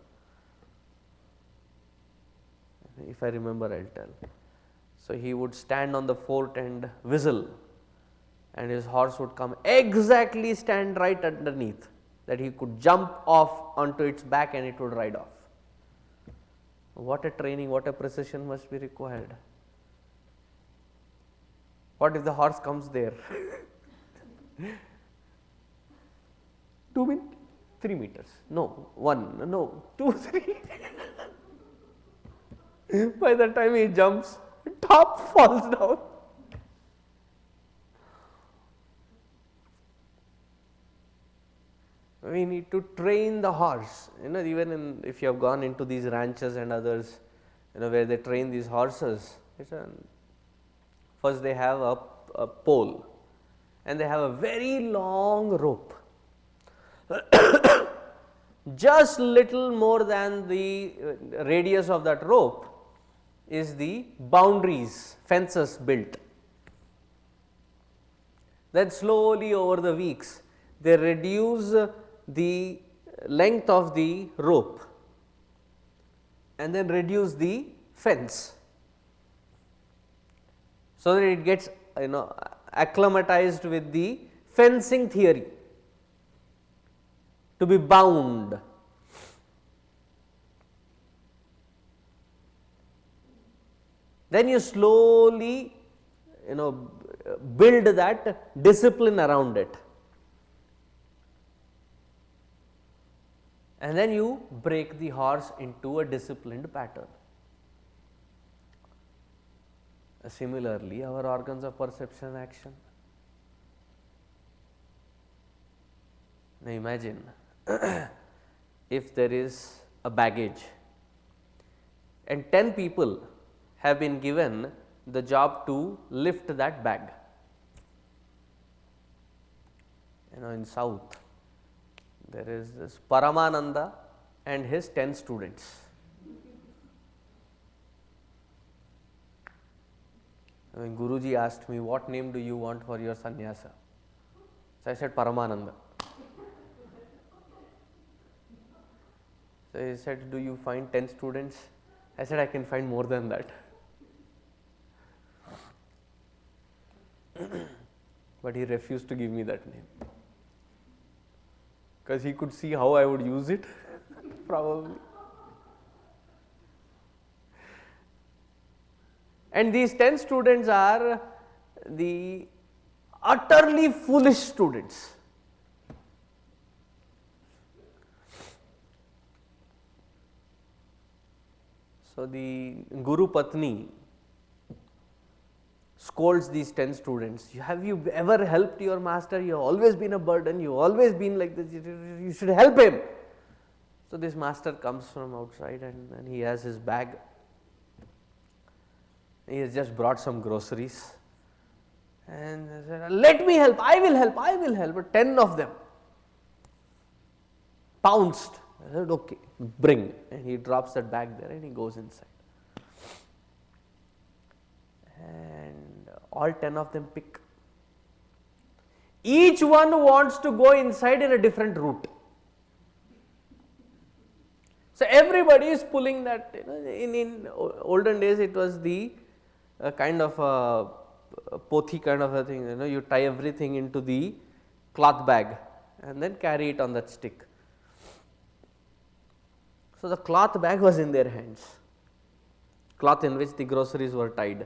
A: If I remember, I'll tell. So, he would stand on the fort and whistle, and his horse would come exactly stand right underneath, that he could jump off onto its back and it would ride off. What a training, what a precision must be required. What if the horse comes there? 2 meters, 3 meters, no, 1, no, 2, 3. By the time he jumps, top falls down. We need to train the horse, even if you have gone into these ranches and others, where they train these horses, first they have a pole and they have a very long rope, just little more than the radius of that rope is the boundaries, fences built. Then slowly over the weeks they reduce the length of the rope and then reduce the fence, so that it gets acclimatized with the fencing theory to be bound. Then you slowly build that discipline around it, and then you break the horse into a disciplined pattern. Similarly, our organs of perception and action. Now imagine if there is a baggage and 10 people have been given the job to lift that bag. In South there is this Paramananda and his 10 students. When Guruji asked me, what name do you want for your sannyasa? So I said Paramananda. So he said, do you find 10 students? I said, I can find more than that. But he refused to give me that name, because he could see how I would use it, probably. And these 10 students are the utterly foolish students. So the Guru Patni scolds these 10 students. Have you ever helped your master? You have always been a burden. You have always been like this. You should help him. So this master comes from outside and he has his bag. He has just brought some groceries and said, let me help, I will help, I will help. But 10 of them pounced. I said, okay, bring. And he drops that bag there and he goes inside. And all 10 of them pick. Each one wants to go inside in a different route. So everybody is pulling that. In olden days, it was the kind of a pothi kind of a thing. You tie everything into the cloth bag and then carry it on that stick. So the cloth bag was in their hands, cloth in which the groceries were tied.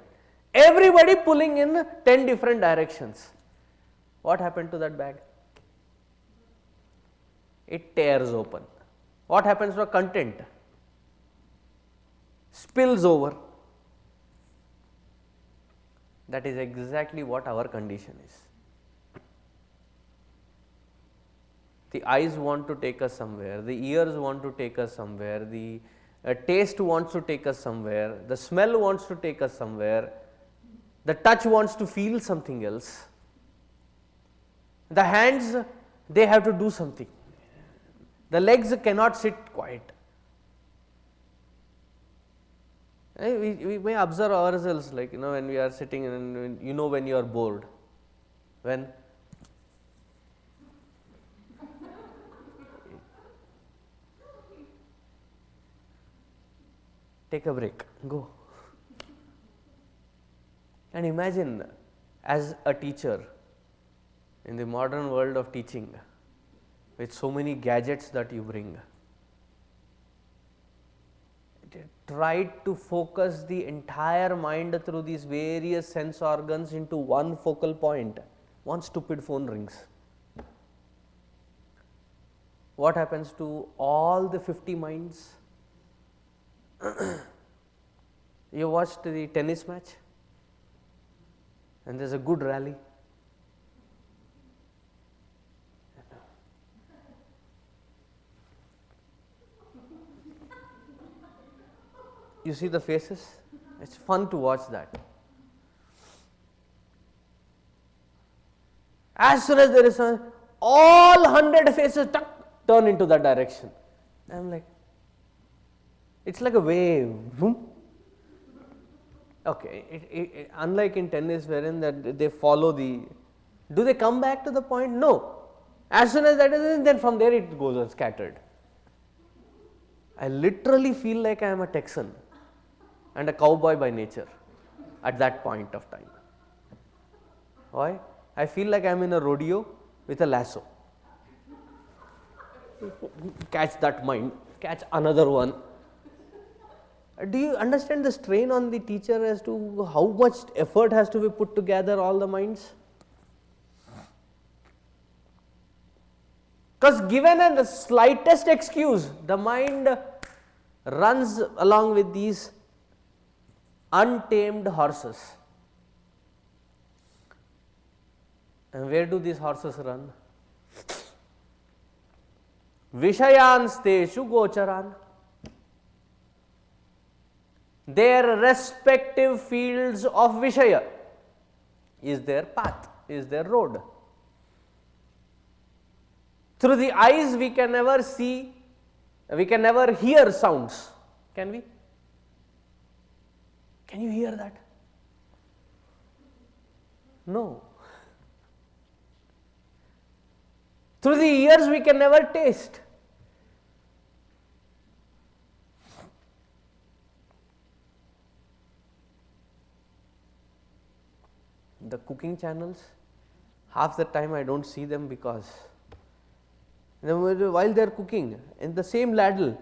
A: Everybody pulling in 10 different directions. What happened to that bag? It tears open. What happens to the content? Spills over. That is exactly what our condition is. The eyes want to take us somewhere, the ears want to take us somewhere, the taste wants to take us somewhere, the smell wants to take us somewhere, the touch wants to feel something else. The hands, they have to do something. The legs cannot sit quiet. We may observe ourselves, like when we are sitting and when you are bored, when take a break, go. And imagine, as a teacher in the modern world of teaching, with so many gadgets that you bring, tried to focus the entire mind through these various sense organs into one focal point. One stupid phone rings. What happens to all the 50 minds? You watched the tennis match and there is a good rally. You see the faces? It's fun to watch that. As soon as there is all 100 faces turn into that direction. I am like, it's like a wave. Okay, unlike in tennis wherein that they follow the, do they come back to the point? No. As soon as that is, then from there it goes on scattered. I literally feel like I am a Texan and a cowboy by nature at that point of time. Why? I feel like I am in a rodeo with a lasso. Catch that mind, catch another one. Do you understand the strain on the teacher as to how much effort has to be put to gather all the minds? Because given the slightest excuse, the mind runs along with these untamed horses. And where do these horses run? Vishayansteshu gocharan. Their respective fields of Vishaya is their path, is their road. Through the eyes we can never see, we can never hear sounds, can we? Can you hear that? No. Through the ears we can never taste. The cooking channels, half the time I don't see them because while they are cooking in the same ladle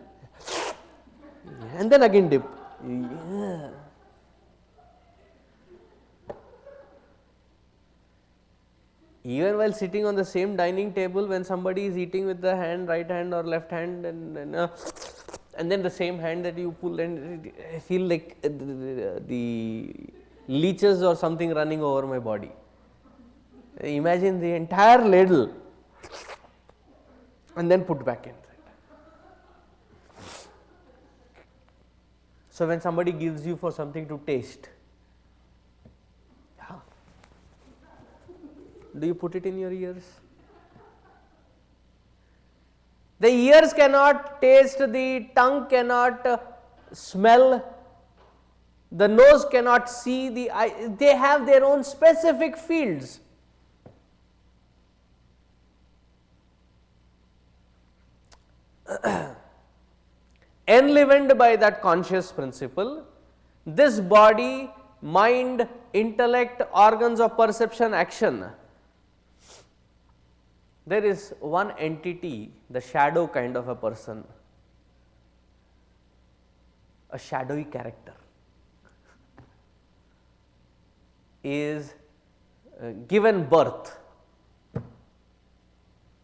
A: and then again dip. Yeah. Even while sitting on the same dining table, when somebody is eating with the hand, right hand or left hand, and then the same hand that you pull, and I feel like the leeches or something running over my body. Imagine the entire ladle and then put back in. So when somebody gives you for something to taste, do you put it in your ears? The ears cannot taste, the tongue cannot smell, the nose cannot see, the eye, they have their own specific fields. Enlivened by that conscious principle, this body, mind, intellect, organs of perception, action, there is one entity, the shadow kind of a person, a shadowy character, is given birth.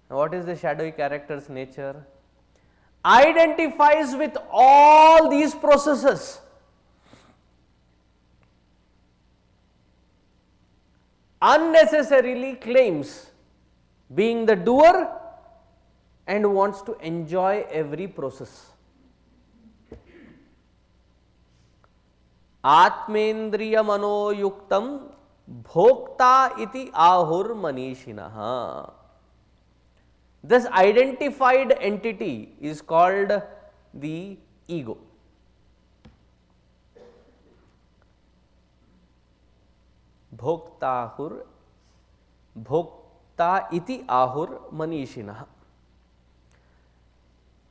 A: What is the shadowy character's nature? Identifies with all these processes. Unnecessarily claims being the doer and wants to enjoy every process. Atmendriya manoyuktam bhokta iti ahur manishinaha. This identified entity is called the ego. Bhokta iti ahur manishinaha.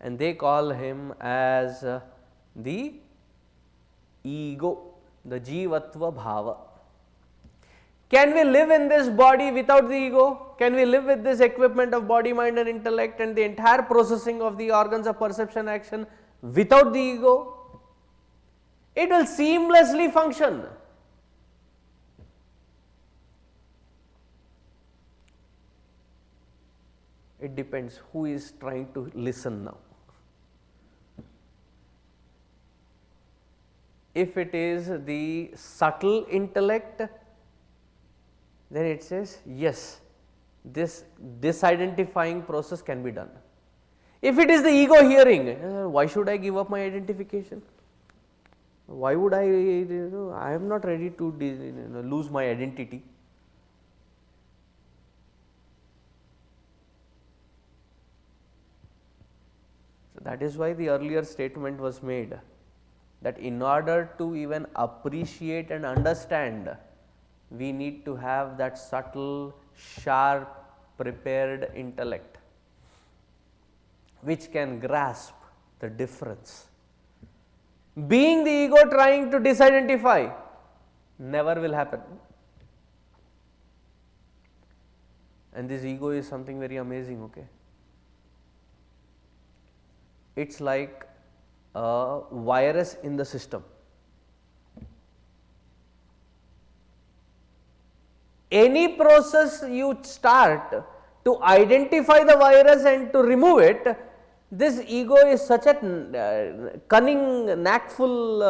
A: And they call him as the ego, the jivatva bhava. Can we live in this body without the ego? Can we live with this equipment of body, mind and intellect and the entire processing of the organs of perception action without the ego? it will seamlessly function. It depends who is trying to listen now. If it is the subtle intellect, then it says yes, this disidentifying process can be done. If it is the ego hearing, why should I give up my identification? Why would I am not ready to lose my identity. So that is why the earlier statement was made, that in order to even appreciate and understand, we need to have that subtle, sharp, prepared intellect, which can grasp the difference. Being the ego trying to disidentify never will happen. And this ego is something very amazing, okay. It's like a virus in the system. Any process you start to identify the virus and to remove it, this ego is such a cunning, knackful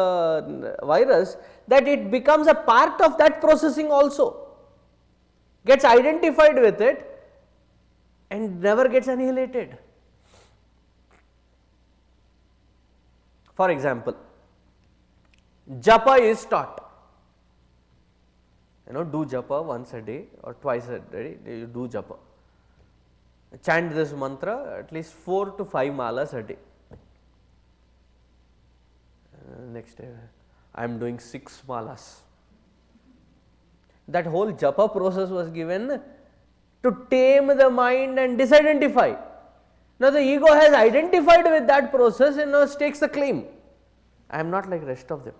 A: virus that it becomes a part of that processing also, gets identified with it and never gets annihilated. For example, japa is taught. Do japa once a day or twice a day, you do japa. Chant this mantra at least 4 to 5 malas a day. Next day, I am doing 6 malas. That whole japa process was given to tame the mind and disidentify. Now the ego has identified with that process and now stakes the claim. I am not like rest of them.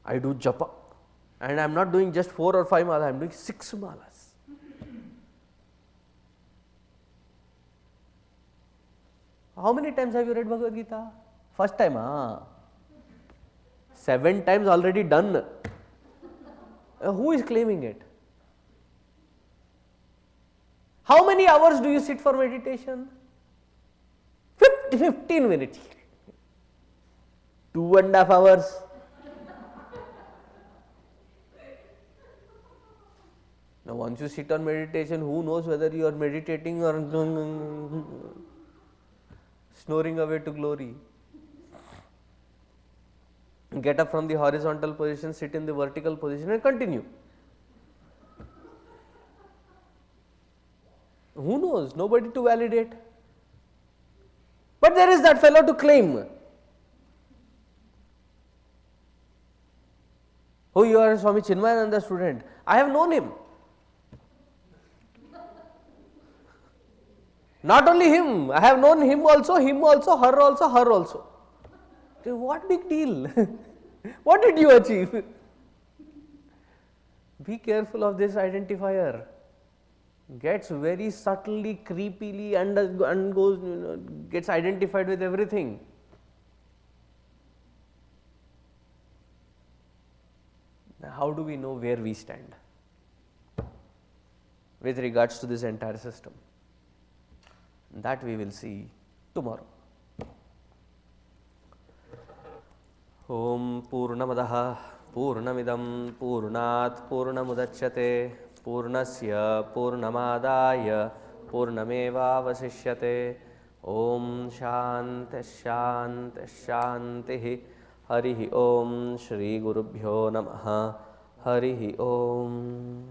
A: I do japa and I am not doing just 4 or 5 malas, I am doing 6 malas. How many times have you read Bhagavad Gita? First time, 7 times already done. Who is claiming it? How many hours do you sit for meditation? 15 minutes. 2.5 hours. Now once you sit on meditation, who knows whether you are meditating or snoring away to glory. Get up from the horizontal position, sit in the vertical position and continue. Who knows? Nobody to validate. But there is that fellow to claim. Oh, you are Swami Chinmayananda student. I have known him. Not only him, I have known him also, her also, her also. What big deal? What did you achieve? Be careful of this identifier. Gets very subtly, creepily and goes, gets identified with everything. How do we know where we stand with regards to this entire system? That we will see tomorrow. Om Purnamadaha Purnamidam Purnat Purnamudachyate Purnasya Purnamadaya Purnameva Vasishyate. Om Shanti Shanti Shanti. Harihi Om Shri Gurubhyo Namaha. Harihi Om.